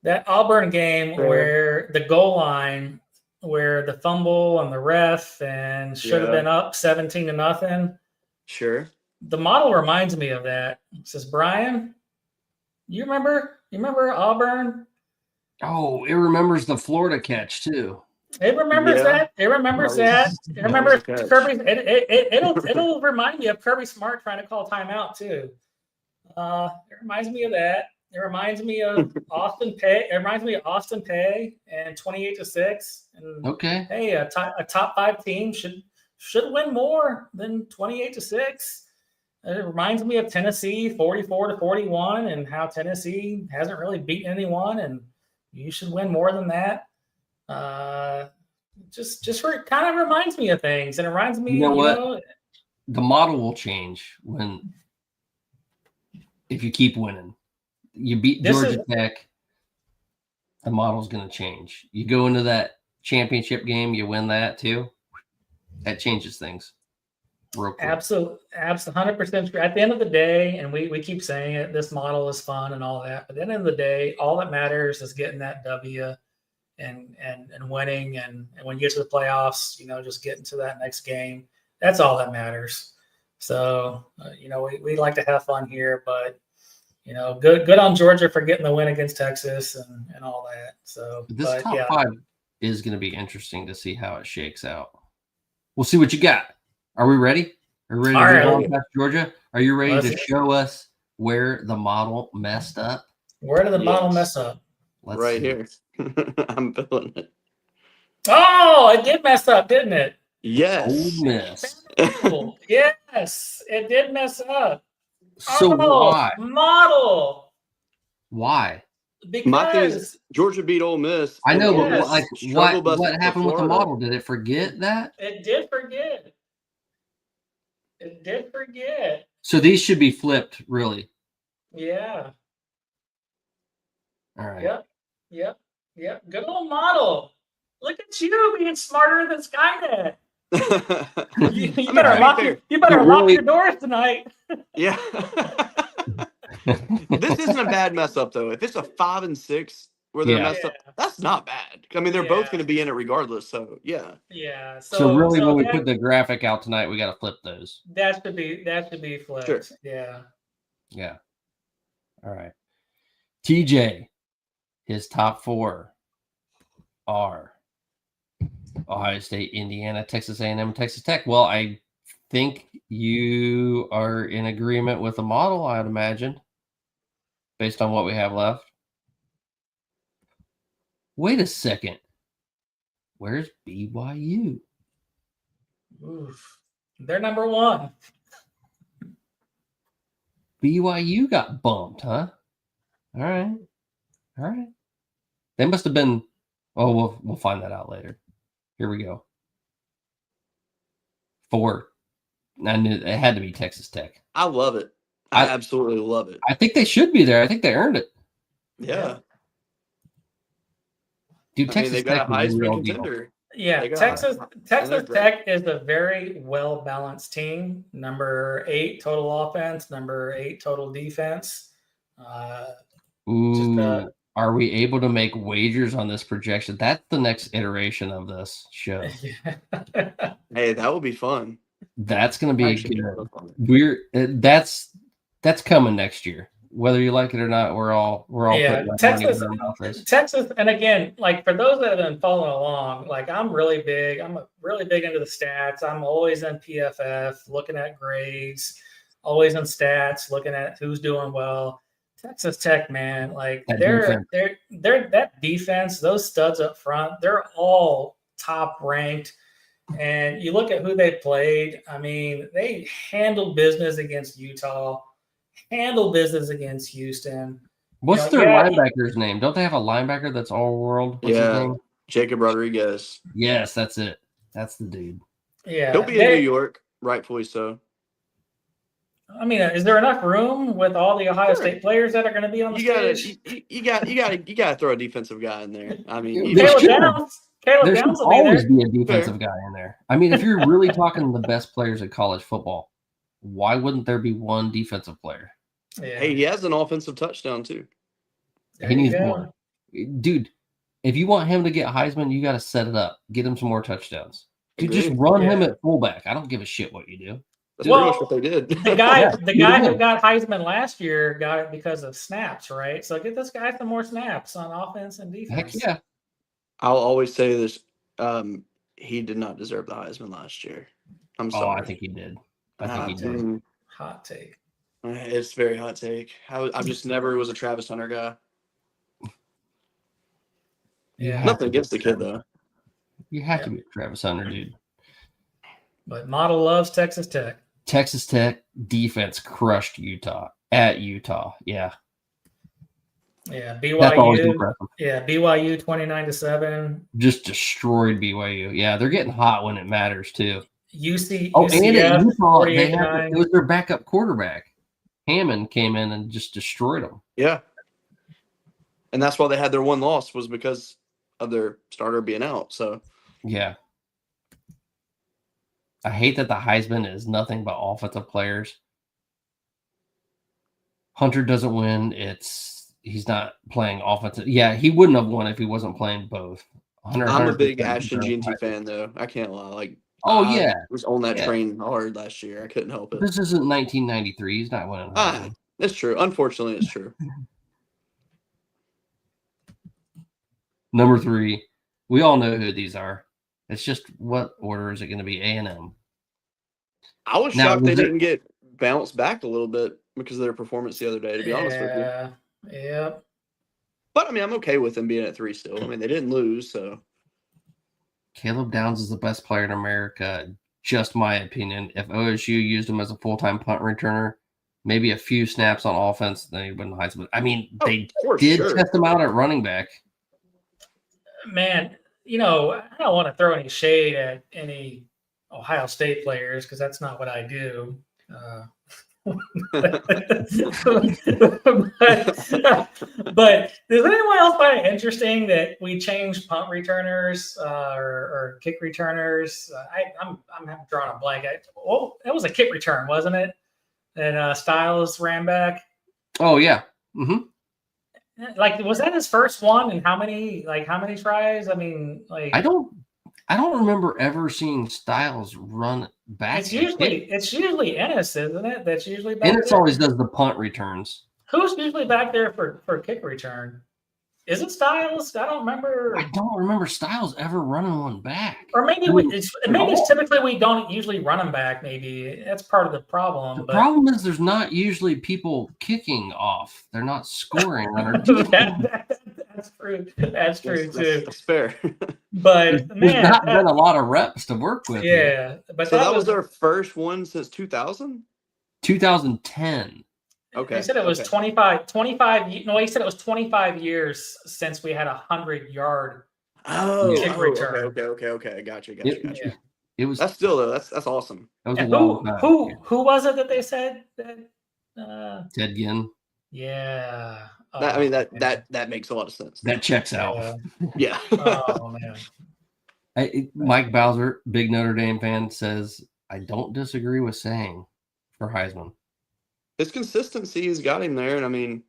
Speaker 2: That Auburn game where the goal line, where the fumble and the ref and should have been up 17-0.
Speaker 3: Sure.
Speaker 2: The model reminds me of that. It says, Brian, you remember Auburn?
Speaker 1: Oh, it remembers the Florida catch too.
Speaker 2: It remembers that. It remembers that. It remembers Kirby. It'll remind me of Kirby Smart trying to call timeout too. It reminds me of that. It reminds me of Austin Peay. It reminds me of Austin Peay and 28-6. And
Speaker 1: Okay.
Speaker 2: hey, a top 5 team should win more than 28-6. It reminds me of Tennessee 44-41 and how Tennessee hasn't really beaten anyone, and you should win more than that. Just kind of reminds me of things, and it reminds me.
Speaker 1: You know what? The model will change if you keep winning. You beat Georgia Tech, the model's going to change. You go into that championship game, you win that too. That changes things. Real quick.
Speaker 2: Absolutely, 100% true. At the end of the day, and we keep saying it, this model is fun and all that. But at the end of the day, all that matters is getting that W and winning. And when you get to the playoffs, just getting to that next game. That's all that matters. So, we like to have fun here, but good on Georgia for getting the win against Texas and all that. So
Speaker 1: this top 5 is going to be interesting to see how it shakes out. We'll see what you got. Are we ready? Are we ready to move on past Georgia? Are you ready to show us where the model messed up?
Speaker 2: Where did the model mess up?
Speaker 1: Let's
Speaker 3: right
Speaker 1: see.
Speaker 3: here. I'm feeling it.
Speaker 2: Oh, it did mess up, didn't it?
Speaker 3: Yes.
Speaker 1: Ole Miss.
Speaker 2: Yes, it did mess up.
Speaker 1: So why?
Speaker 2: Model.
Speaker 1: Why?
Speaker 2: Because
Speaker 3: my thing is Georgia beat Ole Miss.
Speaker 1: I know,
Speaker 2: Yes.
Speaker 1: but what happened with the model? Did it forget that?
Speaker 2: It did forget. It did forget.
Speaker 1: So these should be flipped, really.
Speaker 2: Yeah.
Speaker 1: All right.
Speaker 2: Yep. Good old model. Look at you being smarter than Skynet. You better lock your doors tonight.
Speaker 3: Yeah. This isn't a bad mess up though. If it's a 5 and 6 where they're messed up, that's not bad. I mean, they're both going to be in it regardless. So yeah.
Speaker 2: Yeah.
Speaker 1: So really, when we put the graphic out tonight, we got to flip those.
Speaker 2: That should be flipped.
Speaker 3: Sure.
Speaker 2: Yeah.
Speaker 1: Yeah. All right. TJ, his top 4 are Ohio State, Indiana, Texas A&M, Texas Tech. Well, I think you are in agreement with the model, I'd imagine, based on what we have left. Wait a second. Where's BYU?
Speaker 2: Oof. They're number 1.
Speaker 1: BYU got bumped, huh? All right. They must have been. Oh, we'll find that out later. Here we go. 4. I knew it had to be Texas Tech.
Speaker 3: I love it. I absolutely love it.
Speaker 1: I think they should be there. I think they earned it.
Speaker 3: Yeah.
Speaker 1: Dude, Texas
Speaker 3: they've
Speaker 1: Tech
Speaker 3: got a
Speaker 1: is a real
Speaker 3: Heisman
Speaker 1: deal.
Speaker 3: contender.
Speaker 2: Yeah, Texas Tech is a very well-balanced team. Number 8 total offense, number 8 total defense.
Speaker 1: Are we able to make wagers on this projection? That's the next iteration of this show.
Speaker 3: Hey, that would be fun.
Speaker 1: That's going to be good. That's coming next year. Whether you like it or not, we're all
Speaker 2: Texas, and again, like for those that have been following along, like I'm really big into the stats. I'm always in PFF looking at grades. always in stats, looking at who's doing well. Texas Tech, man, like
Speaker 1: That
Speaker 2: they're that defense, those studs up front, they're all top ranked. And you look at who they played. I mean, they handled business against Utah, handled business against Houston.
Speaker 1: What's their linebacker's name? Don't they have a linebacker that's all world? What's his name?
Speaker 3: Jacob Rodriguez.
Speaker 1: Yes, that's it. That's the dude.
Speaker 2: Yeah.
Speaker 3: He'll be in New York, rightfully so.
Speaker 2: I mean, is there enough room with all the Ohio State players that are going to be on the stage?
Speaker 3: You gotta throw a defensive guy in there. I mean,
Speaker 2: Caleb Downs will
Speaker 1: always be a defensive guy in there. I mean, if you're really talking the best players at college football, why wouldn't there be one defensive player?
Speaker 2: Yeah.
Speaker 3: Hey, he has an offensive touchdown too.
Speaker 1: He needs more. Dude, if you want him to get Heisman, you got to set it up. Get him some more touchdowns. Dude, just run him at fullback. I don't give a shit what you do.
Speaker 3: That's pretty much what they did.
Speaker 2: The guy who got Heisman last year got it because of snaps, right? So get this guy some more snaps on offense and defense.
Speaker 1: Heck yeah.
Speaker 3: I'll always say this. He did not deserve the Heisman last year. I'm sorry.
Speaker 1: Oh, I think he did.
Speaker 2: Hot take.
Speaker 3: It's very hot take. I just never was a Travis Hunter guy.
Speaker 2: Yeah.
Speaker 3: Nothing against the kid though.
Speaker 1: You have to be a Travis Hunter, dude.
Speaker 2: But Model loves Texas Tech.
Speaker 1: Texas Tech defense crushed Utah at Utah. Yeah.
Speaker 2: Yeah,
Speaker 1: That's always
Speaker 2: BYU.
Speaker 1: impressive.
Speaker 2: Yeah, BYU 29-7.
Speaker 1: Just destroyed BYU. Yeah, they're getting hot when it matters too.
Speaker 2: UCF,
Speaker 1: and at Utah,
Speaker 2: it
Speaker 1: was their backup quarterback. Hammond came in and just destroyed them.
Speaker 3: Yeah. And that's why they had their one loss was because of their starter being out. So
Speaker 1: yeah. I hate that the Heisman is nothing but offensive players. Hunter doesn't win. He's not playing offensive. Yeah, he wouldn't have won if he wasn't playing both.
Speaker 3: I'm a big Ashton Jeanty fan, though. I can't lie. Like,
Speaker 1: I
Speaker 3: was on that train hard last year. I couldn't help it.
Speaker 1: This isn't 1993. He's not winning.
Speaker 3: That's true. Unfortunately, it's true.
Speaker 1: Number 3. We all know who these are. It's just what order is it going to be? A&M.
Speaker 3: I was shocked they didn't get bounced back a little bit because of their performance the other day, to be honest with you.
Speaker 2: Yeah.
Speaker 3: But, I mean, I'm okay with them being at 3 still. I mean, they didn't lose, so.
Speaker 1: Caleb Downs is the best player in America. Just my opinion. If OSU used him as a full-time punt returner, maybe a few snaps on offense, then he wouldn't Heisman. I mean, they did test him out at running back.
Speaker 2: Man, I don't want to throw any shade at any Ohio State players because that's not what I do. But does anyone else find it interesting that we changed punt returners or kick returners? I'm drawing a blank. It was a kick return, wasn't it? And Styles ran back.
Speaker 1: Oh yeah. Mm-hmm.
Speaker 2: Like, was that his first one? And how many tries? I mean, like,
Speaker 1: I don't remember ever seeing Styles run back.
Speaker 2: It's usually Ennis, isn't it? That's usually back
Speaker 1: Ennis
Speaker 2: there.
Speaker 1: Always does the punt returns.
Speaker 2: Who's usually back there for kick return? Is it Styles? I don't remember.
Speaker 1: I don't remember Styles ever running one back.
Speaker 2: Or maybe it's typically we don't usually run them back. Maybe that's part of the problem.
Speaker 1: The problem is there's not usually people kicking off. They're not scoring on our team.
Speaker 2: That's true. That's true too.
Speaker 3: That's fair.
Speaker 2: But
Speaker 1: there's not been a lot of reps to work with.
Speaker 2: Yeah, but
Speaker 3: so that was their first one since 2000?
Speaker 1: 2010.
Speaker 3: Okay.
Speaker 2: He said it was 25. No, he said it was 25 years since we had 100-yard kick return.
Speaker 3: Okay. Gotcha.
Speaker 1: It was.
Speaker 3: That's still that's awesome.
Speaker 1: That was a long time.
Speaker 2: Who was it that they said that?
Speaker 1: Ted Ginn.
Speaker 2: Yeah.
Speaker 3: That makes a lot of sense.
Speaker 1: That checks out.
Speaker 3: Yeah.
Speaker 2: Oh man.
Speaker 1: Mike Bowser, big Notre Dame fan, says I don't disagree with saying for Heisman.
Speaker 3: His consistency has got him there, and I mean,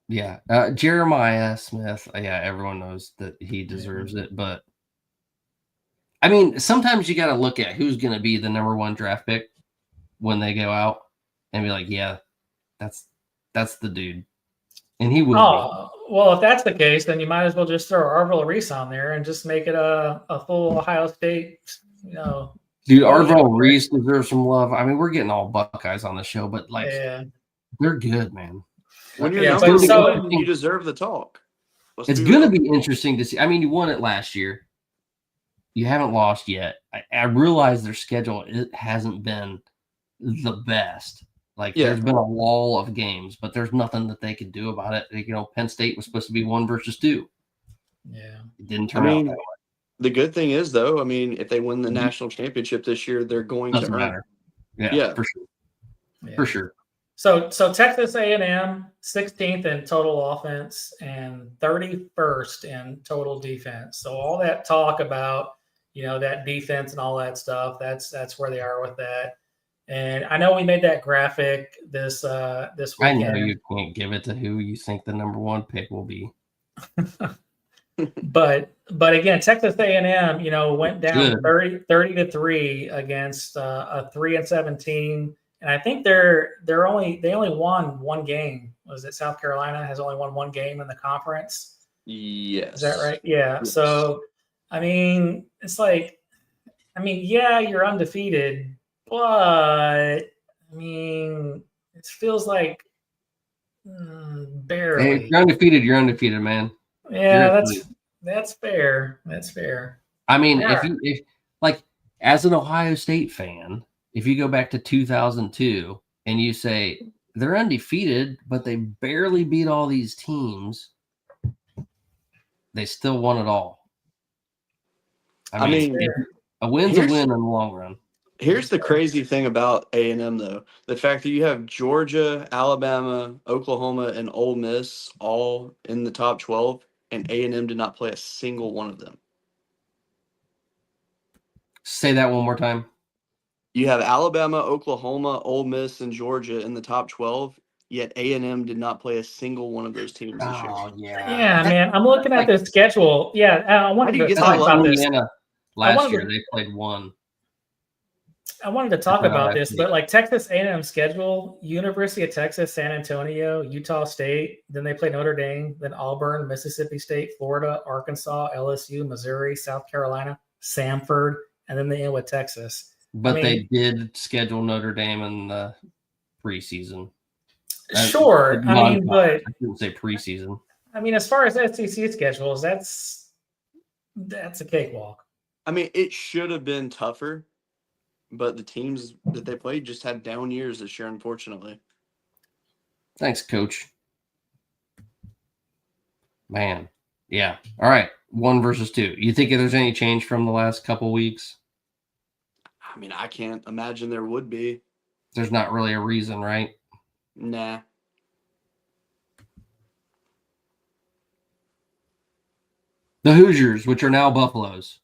Speaker 1: yeah, Jeremiah Smith. Yeah, everyone knows that he deserves it, but I mean, sometimes you got to look at who's going to be the number 1 draft pick when they go out, and be like, yeah, that's the dude, and he will.
Speaker 2: Oh, well, if that's the case, then you might as well just throw Arvil Reese on there and just make it a full Ohio State,
Speaker 1: Dude, Arvell Reese deserves some love. I mean, we're getting all Buckeyes on the show, but like, they're good, man.
Speaker 3: When you're
Speaker 2: Yeah,
Speaker 3: number
Speaker 2: so-
Speaker 3: one, you deserve the talk.
Speaker 1: It's going to be interesting to see. I mean, you won it last year. You haven't lost yet. I realize their schedule hasn't been the best. Like, there's been a wall of games, but there's nothing that they could do about it. You know, Penn State was supposed to be 1 versus 2.
Speaker 2: Yeah.
Speaker 1: It didn't turn out that way.
Speaker 3: The good thing is, though, I mean, if they win the national championship this year, they're going to earn.
Speaker 1: Matter. Yeah, for sure.
Speaker 2: Yeah.
Speaker 1: For sure.
Speaker 2: So Texas A&M 16th in total offense and 31st in total defense. So all that talk about, you know, that defense and all that stuff, that's where they are with that. And I know we made that graphic this weekend.
Speaker 1: I know you can't give it to who you think the number 1 pick will be.
Speaker 2: But again, Texas A&M, you know, went down 30-3 against a 3-7 team. And I think they only won 1 game. Was it South Carolina has only won 1 game in the conference?
Speaker 3: Yes.
Speaker 2: Is that right? Yeah.
Speaker 3: Yes.
Speaker 2: So, I mean, it's like, yeah, you're undefeated, but I mean, it feels like barely.
Speaker 1: Hey, if you're undefeated, man.
Speaker 2: Yeah, that's fair. That's fair.
Speaker 1: I mean, if like as an Ohio State fan, if you go back to 2002 and you say they're undefeated, but they barely beat all these teams, they still won it all. I mean a win's a win in the long run.
Speaker 3: Here's the crazy thing about A&M, though. The fact that you have Georgia, Alabama, Oklahoma, and Ole Miss all in the top 12, and A&M did not play a single one of them.
Speaker 1: Say that one more time.
Speaker 3: You have Alabama, Oklahoma, Ole Miss, and Georgia in the top 12, yet A&M did not play a single one of those teams this year.
Speaker 1: Oh, yeah.
Speaker 2: Yeah, man. I'm looking at the schedule. Yeah, I wanted to talk about this.
Speaker 1: Last year, they played 1.
Speaker 2: I wanted to talk about this, but like Texas A&M schedule, University of Texas, San Antonio, Utah State, then they play Notre Dame, then Auburn, Mississippi State, Florida, Arkansas, LSU, Missouri, South Carolina, Samford, and then they end with Texas.
Speaker 1: But they did schedule Notre Dame in the preseason.
Speaker 2: Sure. But
Speaker 1: I didn't say preseason.
Speaker 2: I mean, as far as SEC schedules, that's a cakewalk.
Speaker 3: I mean, it should have been tougher, but the teams that they played just had down years this year, unfortunately.
Speaker 1: Thanks, Coach. Man. Yeah. All right. 1 versus 2. You think if there's any change from the last couple weeks?
Speaker 3: I mean, I can't imagine there would be.
Speaker 1: There's not really a reason, right?
Speaker 3: Nah.
Speaker 1: The Hoosiers, which are now Buffaloes.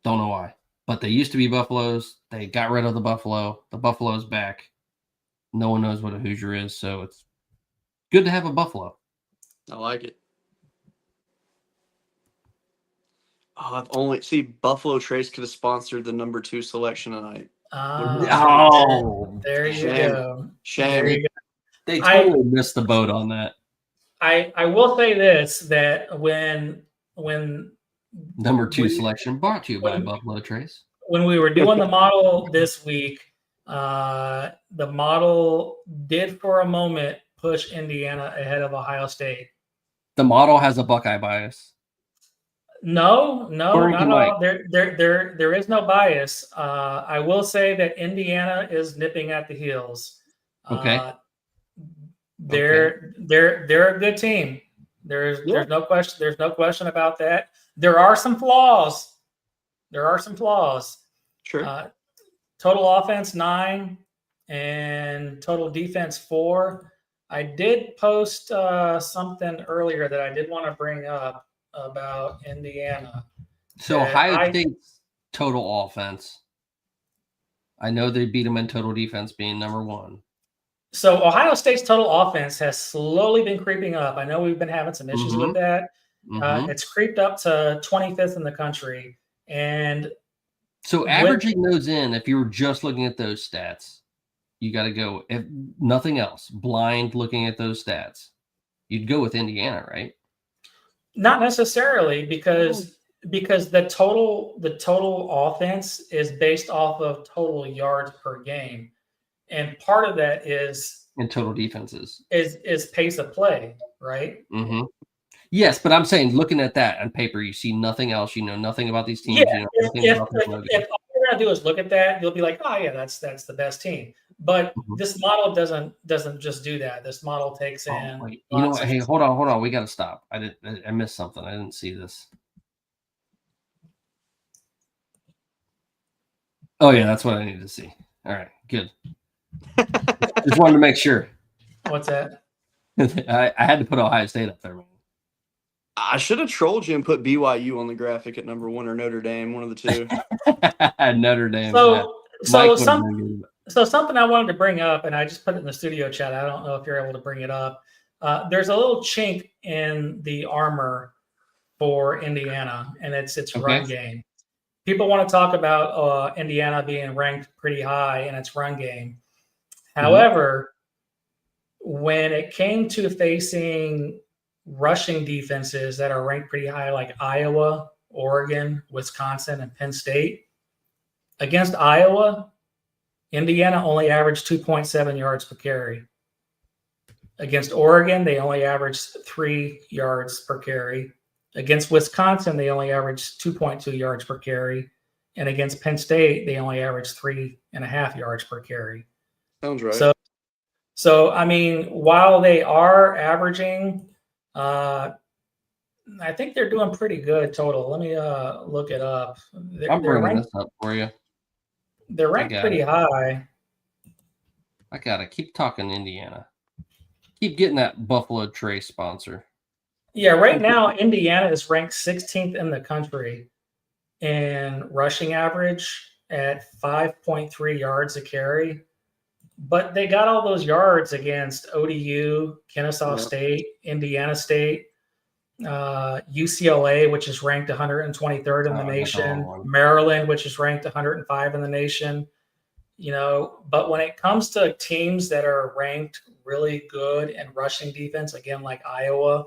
Speaker 1: Don't know why. But they used to be Buffaloes. They got rid of the Buffalo. The Buffalo's back. No one knows what a Hoosier is, so it's good to have a Buffalo.
Speaker 3: I like it. Oh, Buffalo Trace could have sponsored the number 2 selection tonight.
Speaker 2: There you go.
Speaker 3: Shame.
Speaker 2: There you go.
Speaker 1: They totally missed the boat on that.
Speaker 2: I will say this, that when
Speaker 1: number 2 selection brought to you by Buffalo Trace.
Speaker 2: When we were doing the model this week, the model did for a moment push Indiana ahead of Ohio State.
Speaker 1: The model has a Buckeye bias.
Speaker 2: No, not at all. There is no bias. I will say that Indiana is nipping at the heels.
Speaker 1: Okay.
Speaker 2: They're a good team. There's no question. There's no question about that. There are some flaws.
Speaker 3: Sure.
Speaker 2: Total offense 9 and total defense 4. I did post something earlier that I did want to bring up about Indiana.
Speaker 1: So Ohio State's total offense. I know they beat them in total defense being number 1.
Speaker 2: So Ohio State's total offense has slowly been creeping up. I know we've been having some issues with that. It's creeped up to 25th in the country. And
Speaker 1: so averaging those in, if you were just looking at those stats, you got to go, if nothing else, blind looking at those stats, you'd go with Indiana, right?
Speaker 2: Not necessarily, because because the total offense is based off of total yards per game, and part of that is
Speaker 1: in total defenses
Speaker 2: is pace of play, right?
Speaker 1: Mm-hmm. Yes, but I'm saying, looking at that on paper, you see nothing else. You know nothing about these teams.
Speaker 2: Yeah,
Speaker 1: you know nothing
Speaker 2: if
Speaker 1: about
Speaker 2: if all you're gonna do is look at that, you'll be like, oh yeah, that's the best team. But this model doesn't just do that. This model takes in.
Speaker 1: Wait. You know what? Hey, hold on. We got to stop. I missed something. I didn't see this. Oh yeah, that's what I needed to see. All right, good. Just wanted to make sure.
Speaker 2: What's that?
Speaker 1: I had to put Ohio State up there, man.
Speaker 3: I should have trolled you and put BYU on the graphic at number 1 or Notre Dame, one of the two.
Speaker 1: Notre Dame.
Speaker 2: So something I wanted to bring up, and I just put it in the studio chat. I don't know if you're able to bring it up. There's a little chink in the armor for Indiana, and it's run game. People want to talk about Indiana being ranked pretty high in its run game. However, when it came to facing rushing defenses that are ranked pretty high, like Iowa, Oregon, Wisconsin, and Penn State, against Iowa, Indiana only averaged 2.7 yards per carry. Against Oregon, they only averaged 3 yards per carry. Against Wisconsin, they only averaged 2.2 yards per carry. And against Penn State, they only averaged 3.5 yards per carry.
Speaker 3: Sounds right.
Speaker 2: So I mean, while they are averaging, I think they're doing pretty good total. Let me look it up.
Speaker 1: I'm bringing this up for you.
Speaker 2: They're ranked pretty high.
Speaker 1: I gotta keep talking Indiana. Keep getting that Buffalo Trace sponsor.
Speaker 2: Yeah, right now Indiana is ranked 16th in the country in rushing average at 5.3 yards a carry. But they got all those yards against ODU, Kennesaw State, Indiana State, UCLA, which is ranked 123rd in the nation, Maryland, which is ranked 105 in the nation. You know, but when it comes to teams that are ranked really good in rushing defense, again, like Iowa,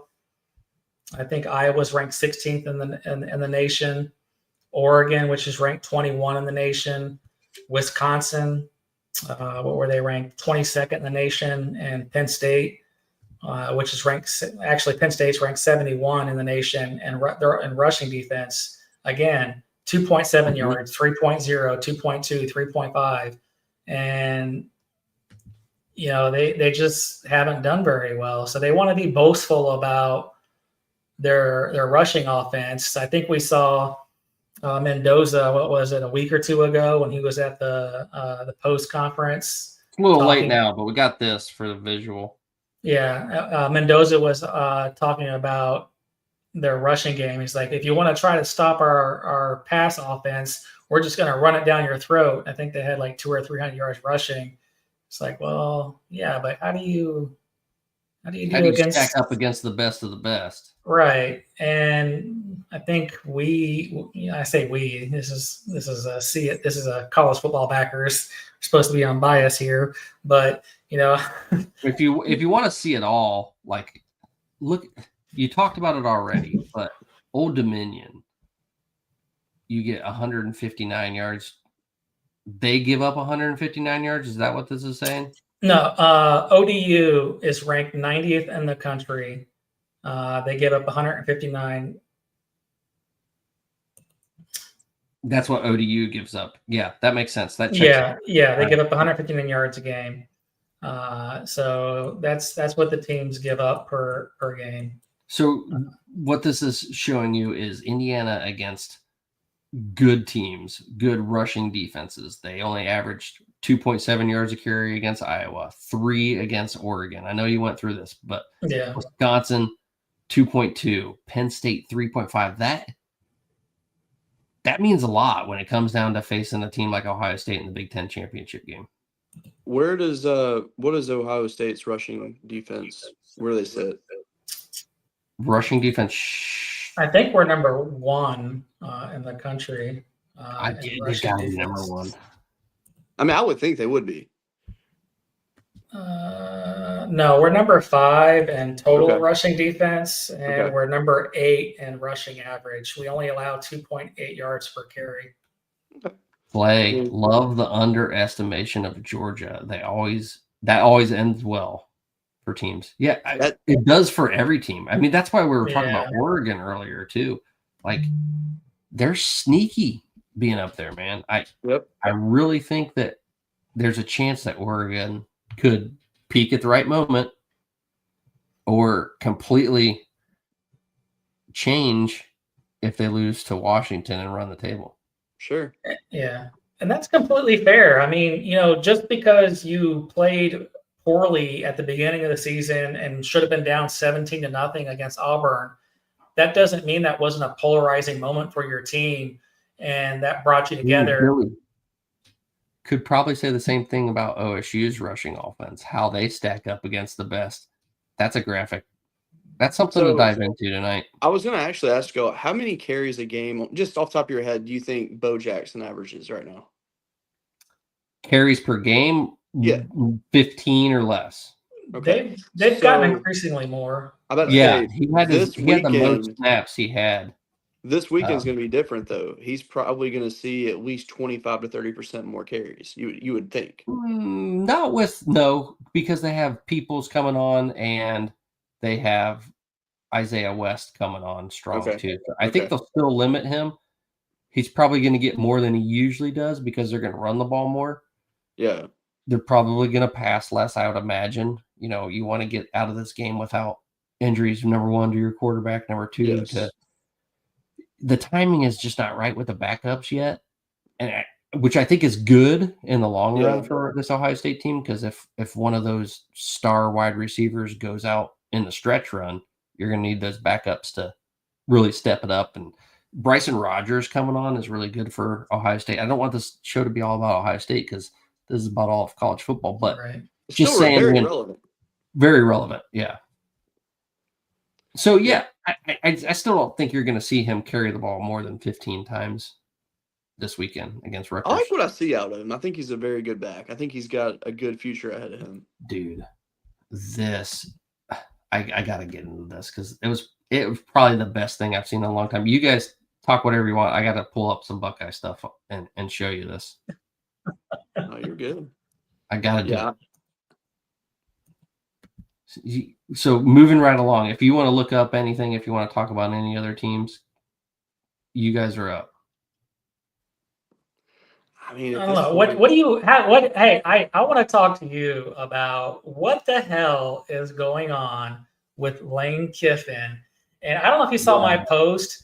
Speaker 2: I think Iowa's ranked 16th in the nation. Oregon, which is ranked 21 in the nation. Wisconsin, what were they ranked? 22nd in the nation. And Penn State, which is ranked, actually Penn State's ranked 71 in the nation. And they're in rushing defense, again, 2.7 yards, 3.0, 2.2, 3.5. And, you know, they just haven't done very well. So they want to be boastful about their rushing offense. I think we saw Mendoza, what was it, a week or two ago when he was at the post conference.
Speaker 1: It's a little late now, but we got this for the visual.
Speaker 2: Yeah, Mendoza was talking about their rushing game. He's like, if you want to try to stop our pass offense, we're just going to run it down your throat. I think they had like 200 or 300 yards rushing. It's like, well, yeah, but how do you
Speaker 1: stack up against the best of the best?
Speaker 2: Right. And I think I say we, this is a college football backers. We're supposed to be unbiased here, but you know,
Speaker 1: if you want to see it all, like, look, you talked about it already, but Old Dominion, you get 159 yards. They give up 159 yards. Is that what this is saying?
Speaker 2: No, ODU is ranked 90th in the country. They give up 159.
Speaker 1: That's what ODU gives up. Yeah, that makes sense. That
Speaker 2: checks out. They give up 159 yards a game. So that's what the teams give up per game.
Speaker 1: So what this is showing you is Indiana against good teams, good rushing defenses. They only averaged 2.7 yards a carry against Iowa, 3 against Oregon. I know you went through this, but Wisconsin 2.2, Penn State 3.5. That means a lot when it comes down to facing a team like Ohio State in the Big Ten championship game.
Speaker 3: What is Ohio State's rushing defense? Where do they sit?
Speaker 1: Rushing defense.
Speaker 2: I think we're number 1 in the country.
Speaker 1: They got to be number 1.
Speaker 3: I mean, I would think they would be.
Speaker 2: No, we're number 5 in total
Speaker 3: Okay.
Speaker 2: rushing defense, and
Speaker 3: Okay.
Speaker 2: we're number 8 in rushing average. We only allow 2.8 yards per carry.
Speaker 1: Play. Love the underestimation of Georgia. That always ends well for teams. Yeah, it does for every team. I mean, that's why we were talking about Oregon earlier too. Like, they're sneaky being up there, man. I really think that there's a chance that Oregon could peak at the right moment or completely change if they lose to Washington and run the table.
Speaker 3: Sure.
Speaker 2: Yeah. And that's completely fair. I mean, just because you played poorly at the beginning of the season and should have been down 17-0 against Auburn, that doesn't mean that wasn't a polarizing moment for your team and that brought you together.
Speaker 1: Really could probably say the same thing about OSU's rushing offense, how they stack up against the best. That's a graphic. That's something to dive into tonight.
Speaker 3: I was going to actually ask you, how many carries a game, just off the top of your head, do you think Bo Jackson averages right now?
Speaker 1: Carries per game?
Speaker 3: Yeah.
Speaker 1: 15 or less.
Speaker 2: Okay. They've gotten increasingly more.
Speaker 3: He had
Speaker 1: the most snaps he had.
Speaker 3: This weekend's going to be different, though. He's probably going to see at least 25 to 30% more carries. You would think.
Speaker 1: Because they have Peoples coming on and they have Isaiah West coming on strong too. So I think they'll still limit him. He's probably going to get more than he usually does because they're going to run the ball more.
Speaker 3: Yeah.
Speaker 1: They're probably going to pass less, I would imagine. You want to get out of this game without injuries, number 1, to your quarterback, number 2, to the timing is just not right with the backups yet, and which I think is good in the long run for this Ohio State team, because if one of those star wide receivers goes out in the stretch run, you're going to need those backups to really step it up. And Bryson Rogers coming on is really good for Ohio State. I don't want this show to be all about Ohio State because this is about all of college football, but just
Speaker 3: still
Speaker 1: saying,
Speaker 3: very relevant.
Speaker 1: Very relevant, yeah. So, I still don't think you're going to see him carry the ball more than 15 times this weekend against Rutgers.
Speaker 3: I like what I see out of him. I think he's a very good back. I think he's got a good future ahead of him.
Speaker 1: Dude, I got to get into this because it was probably the best thing I've seen in a long time. You guys talk whatever you want. I got to pull up some Buckeye stuff and show you this.
Speaker 3: Oh, you're good.
Speaker 1: I got to do it. So moving right along, if you want to look up anything, if you want to talk about any other teams, you guys are up.
Speaker 3: I mean,
Speaker 2: I don't know. What do you have? Hey, I want to talk to you about what the hell is going on with Lane Kiffin. And I don't know if you saw my post.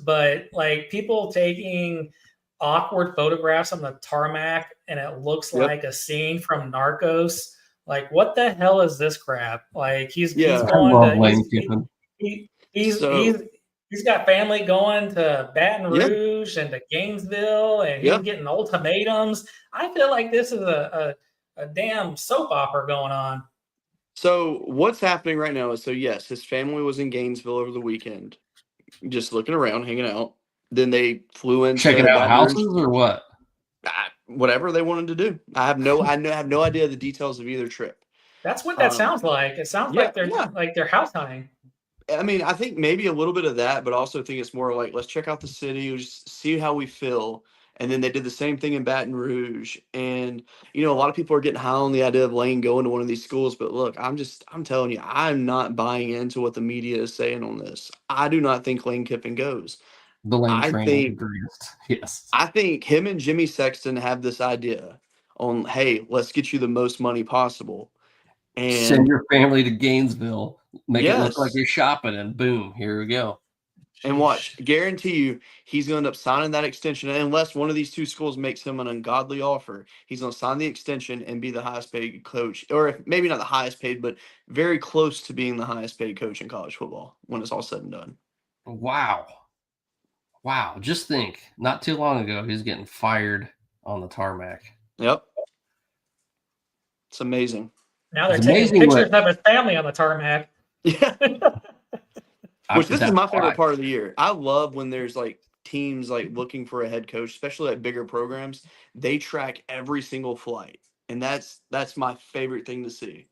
Speaker 2: But like people taking awkward photographs on the tarmac, and it looks like a scene from Narcos. Like, what the hell is this crap? Like, he's got family going to Baton Rouge and to Gainesville, and he's getting ultimatums. I feel like this is a damn soap opera going on.
Speaker 3: So what's happening right now is, yes, his family was in Gainesville over the weekend, just looking around, hanging out. Then they flew in,
Speaker 1: checking out houses or what?
Speaker 3: Whatever they wanted to do. I have no idea the details of either trip.
Speaker 2: That's what that sounds like. It sounds like they're house hunting.
Speaker 3: I mean, I think maybe a little bit of that, but also think it's more like, let's check out the city, just see how we feel. And then they did the same thing in Baton Rouge. And, a lot of people are getting high on the idea of Lane going to one of these schools. But look, I'm telling you, I'm not buying into what the media is saying on this. I do not think Lane Kiffin goes.
Speaker 1: The Lane train agrees. Yes.
Speaker 3: I think him and Jimmy Sexton have this idea on, hey, let's get you the most money possible. And
Speaker 1: send your family to Gainesville, make it look like you're shopping, and boom, here we go.
Speaker 3: And watch, guarantee you, he's going to end up signing that extension. Unless one of these two schools makes him an ungodly offer, he's going to sign the extension and be the highest paid coach, or maybe not the highest paid, but very close to being the highest paid coach in college football when it's all said and done.
Speaker 1: Wow. Just think, not too long ago, he was getting fired on the tarmac.
Speaker 3: Yep. It's amazing.
Speaker 2: Now they're taking pictures of his family on the tarmac.
Speaker 3: Yeah. Which this is my favorite part of the year. I love when there's like teams like looking for a head coach, especially at bigger programs. They track every single flight. And that's my favorite thing to see.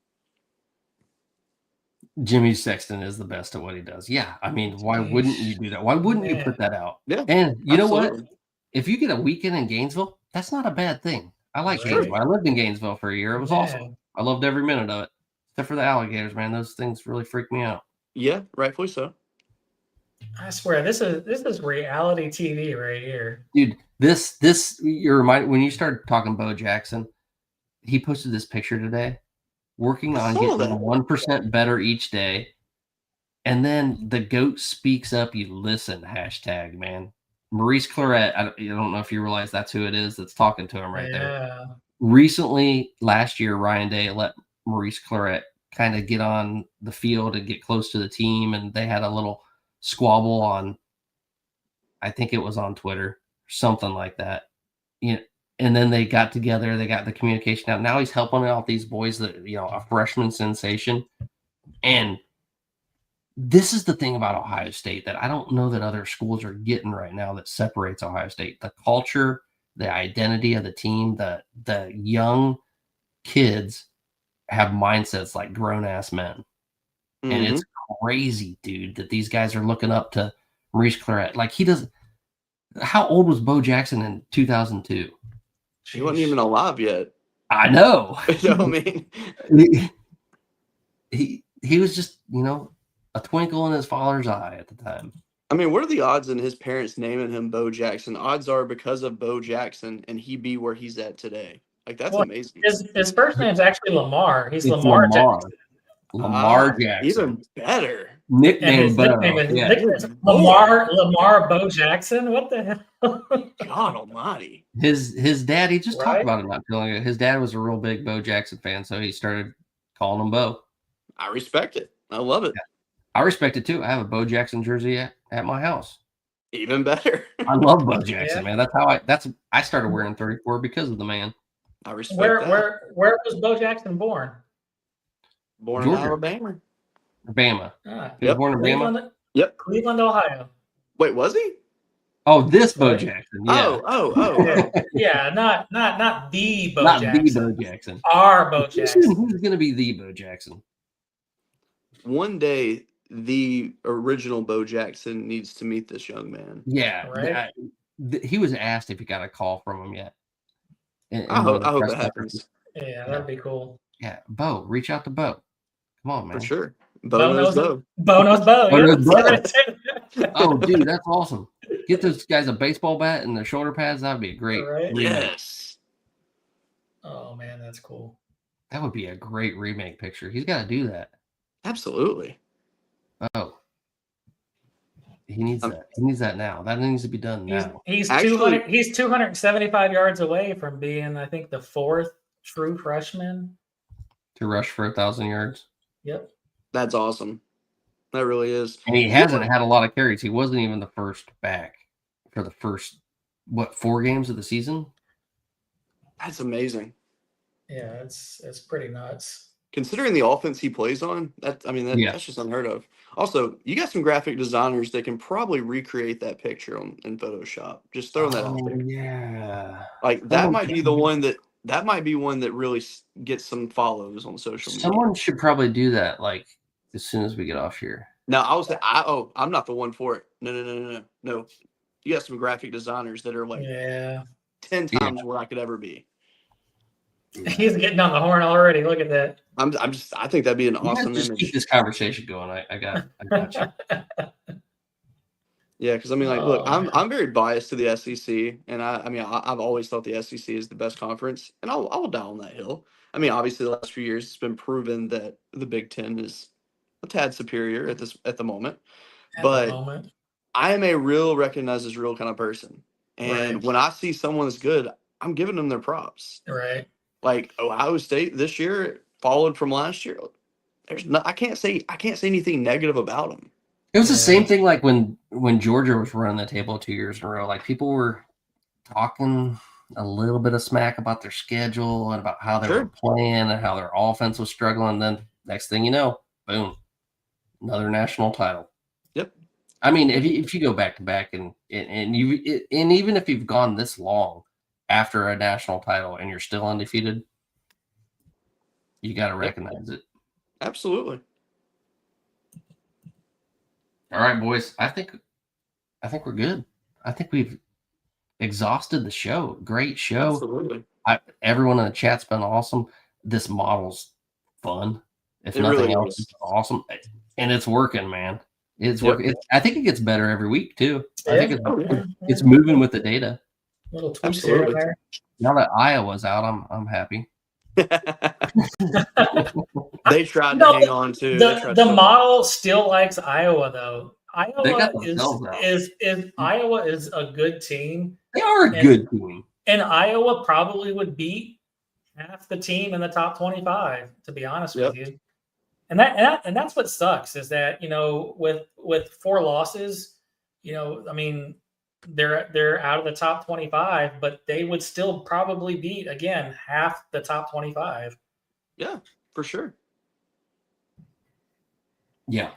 Speaker 1: Jimmy Sexton is the best at what he does. Yeah, I mean, why wouldn't you do that? Why wouldn't you put that out?
Speaker 3: Yeah,
Speaker 1: and you know what?
Speaker 3: absolutely.
Speaker 1: If you get a weekend in Gainesville, that's not a bad thing. I like
Speaker 2: Right.
Speaker 1: Gainesville. I lived in Gainesville for a year. It was
Speaker 2: Yeah.
Speaker 1: awesome. I loved every minute of it, except for the alligators, man. Those things really freak me out.
Speaker 3: Yeah, rightfully so.
Speaker 2: I swear, this is reality TV right here.
Speaker 1: Dude, this you're reminded when you started talking Bo Jackson, he posted this picture today, working on getting 1% better each day. And then the GOAT speaks up, you listen, hashtag, man. Maurice Claret, I don't know if you realize that's who it is that's talking to him right there. Recently, last year, Ryan Day let Maurice Claret kind of get on the field and get close to the team, and they had a little squabble on, I think it was on Twitter, something like that. You know, and then they got together, they got the communication out. Now he's helping out these boys that, a freshman sensation. And this is the thing about Ohio State that I don't know that other schools are getting right now that separates Ohio State. The culture, the identity of the team, the young kids have mindsets like grown-ass men. Mm-hmm. And it's crazy, dude, that these guys are looking up to Maurice Claret. Like, he doesn't – how old was Bo Jackson in 2002?
Speaker 3: He wasn't even alive yet.
Speaker 1: I know.
Speaker 3: You know what I mean?
Speaker 1: He was just, a twinkle in his father's eye at the time.
Speaker 3: I mean, what are the odds in his parents naming him Bo Jackson? Odds are because of Bo Jackson and he be where he's at today. Like, that's amazing.
Speaker 2: His first name's actually Lamar. He's Lamar Jackson.
Speaker 1: Lamar Jackson.
Speaker 3: Even better.
Speaker 1: Nickname Bo.
Speaker 2: Lamar Bo Jackson? What the hell?
Speaker 3: God almighty.
Speaker 1: His dad, he just talked about it not too long ago. His dad was a real big Bo Jackson fan, so he started calling him Bo.
Speaker 3: I respect it. I love it.
Speaker 1: Yeah. I respect it too. I have a Bo Jackson jersey at my house.
Speaker 3: Even better.
Speaker 1: I love Bo Jackson, man. That's how I started wearing 34 because of the man.
Speaker 3: I respect that.
Speaker 2: Where was Bo Jackson born?
Speaker 3: Born
Speaker 1: Georgia.
Speaker 3: in Alabama.
Speaker 1: Bama. He was born in Bama?
Speaker 3: Yep.
Speaker 2: Cleveland, Ohio.
Speaker 3: Wait, was he?
Speaker 1: Oh, this Bo Jackson. Yeah.
Speaker 3: Oh.
Speaker 2: Yeah, not the Bo
Speaker 1: not
Speaker 2: Jackson.
Speaker 1: The Bo Jackson.
Speaker 2: Our Bo Jackson.
Speaker 1: Who's going to be the Bo Jackson?
Speaker 3: One day, the original Bo Jackson needs to meet this young man.
Speaker 1: Yeah.
Speaker 2: Right?
Speaker 1: He was asked if he got a call from him yet.
Speaker 3: I hope that happens.
Speaker 2: Yeah, that'd be cool.
Speaker 1: Yeah. Bo, reach out to Bo. Come on, man.
Speaker 3: For sure. Bo knows Bo.
Speaker 2: Bo knows Bo.
Speaker 1: Oh, dude, that's awesome. Get those guys a baseball bat and their shoulder pads. That would be a great.
Speaker 2: Right?
Speaker 3: Yes.
Speaker 2: Oh, man, that's cool.
Speaker 1: That would be a great remake picture. He's got to do that.
Speaker 3: Absolutely.
Speaker 1: Oh. He needs that. He needs that now. That needs to be done now.
Speaker 2: He's 275 yards away from being, I think, the fourth true freshman
Speaker 1: to rush for 1,000 yards.
Speaker 2: Yep.
Speaker 3: That's awesome. That really is.
Speaker 1: And he hasn't had a lot of carries. He wasn't even the first back for the first, 4 games of the season?
Speaker 3: That's amazing.
Speaker 2: Yeah, it's pretty nuts.
Speaker 3: Considering the offense he plays on, that's just unheard of. Also, you got some graphic designers that can probably recreate that picture in Photoshop. Just throwing that out there.
Speaker 1: Yeah.
Speaker 3: Like that might be one that really gets some follows on social media.
Speaker 1: Someone should probably do that like as soon as we get off here.
Speaker 3: No, I'm not the one for it. No. You got some graphic designers that are like 10 times where I could ever be.
Speaker 2: He's getting on the horn already. Look at that.
Speaker 3: I think that'd be an awesome image.
Speaker 1: Keep this conversation going. I got you.
Speaker 3: Yeah, because look, I'm very biased to the SEC, and I've always thought the SEC is the best conference, and I'll die on that hill. Obviously the last few years it's been proven that the Big Ten is a tad superior at the moment, but I am a real recognize as real kind of person, and when I see someone that's good, I'm giving them their props.
Speaker 2: Right.
Speaker 3: Like Ohio State this year followed from last year. I can't say anything negative about them.
Speaker 1: It was the same thing like when Georgia was running the table 2 years in a row. Like people were talking a little bit of smack about their schedule and about how they were playing and how their offense was struggling. Then next thing you know, boom, another national title.
Speaker 3: Yep.
Speaker 1: If you go back to back and even if you've gone this long after a national title and you're still undefeated, You got to recognize it.
Speaker 3: Absolutely.
Speaker 1: All right, boys. I think we're good. I think we've exhausted the show. Great show.
Speaker 3: Absolutely.
Speaker 1: Everyone in the chat's been awesome. This model's fun. If
Speaker 3: It
Speaker 1: nothing
Speaker 3: really
Speaker 1: else,
Speaker 3: is.
Speaker 1: it's awesome. And it's working, man. It's working. I think it gets better every week, too. I think it's moving with the data.
Speaker 2: Little tweaks here and there.
Speaker 1: Now that Iowa's out, I'm happy.
Speaker 3: They tried to hang on to
Speaker 2: the model still likes Iowa though. Iowa is a good team.
Speaker 1: They are a good team.
Speaker 2: And Iowa probably would beat half the team in the top 25, to be honest with you. And that's what sucks is that, with 4 losses, I mean, they're out of the top 25, but they would still probably beat, again, half the top 25.
Speaker 3: Yeah, for sure.
Speaker 1: Yeah.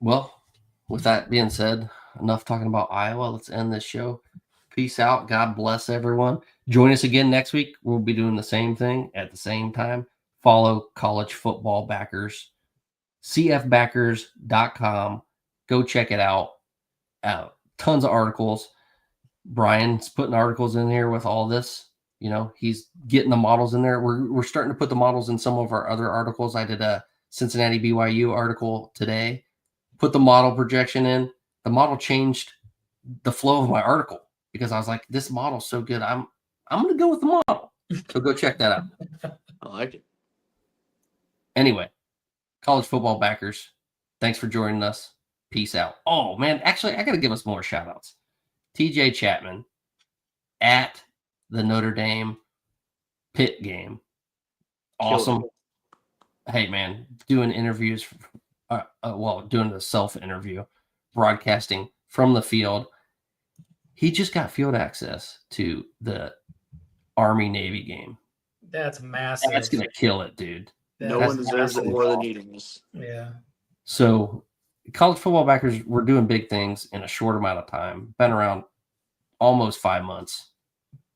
Speaker 1: Well, with that being said, enough talking about Iowa. Let's end this show. Peace out. God bless everyone. Join us again next week. We'll be doing the same thing at the same time. Follow College Football Backers, cfbackers.com. Go check it out. Tons of articles. Brian's putting articles in here with all this. He's getting the models in there. We're starting to put the models in some of our other articles. I did a Cincinnati BYU article today. Put the model projection in. The model changed the flow of my article because I was like, this model's so good. I'm going to go with the model. So go check that out.
Speaker 3: I like it.
Speaker 1: Anyway, College Football Backers, thanks for joining us. Peace out. Oh, man, actually, I got to give us more shout-outs. TJ Chapman at the Notre Dame Pitt game. Awesome. Hey, man, doing interviews, doing the self-interview, broadcasting from the field. He just got field access to the Army-Navy game.
Speaker 2: That's massive.
Speaker 1: That's going to kill it, dude.
Speaker 3: No one deserves it more than he does.
Speaker 2: Yeah.
Speaker 1: So, College Football Backers, we're doing big things in a short amount of time. Been around almost 5 months.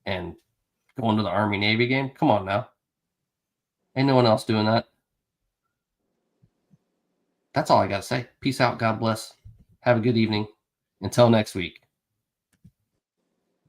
Speaker 1: And going to the Army-Navy game? Come on now. Ain't no one else doing that. That's all I got to say. Peace out. God bless. Have a good evening. Until next week.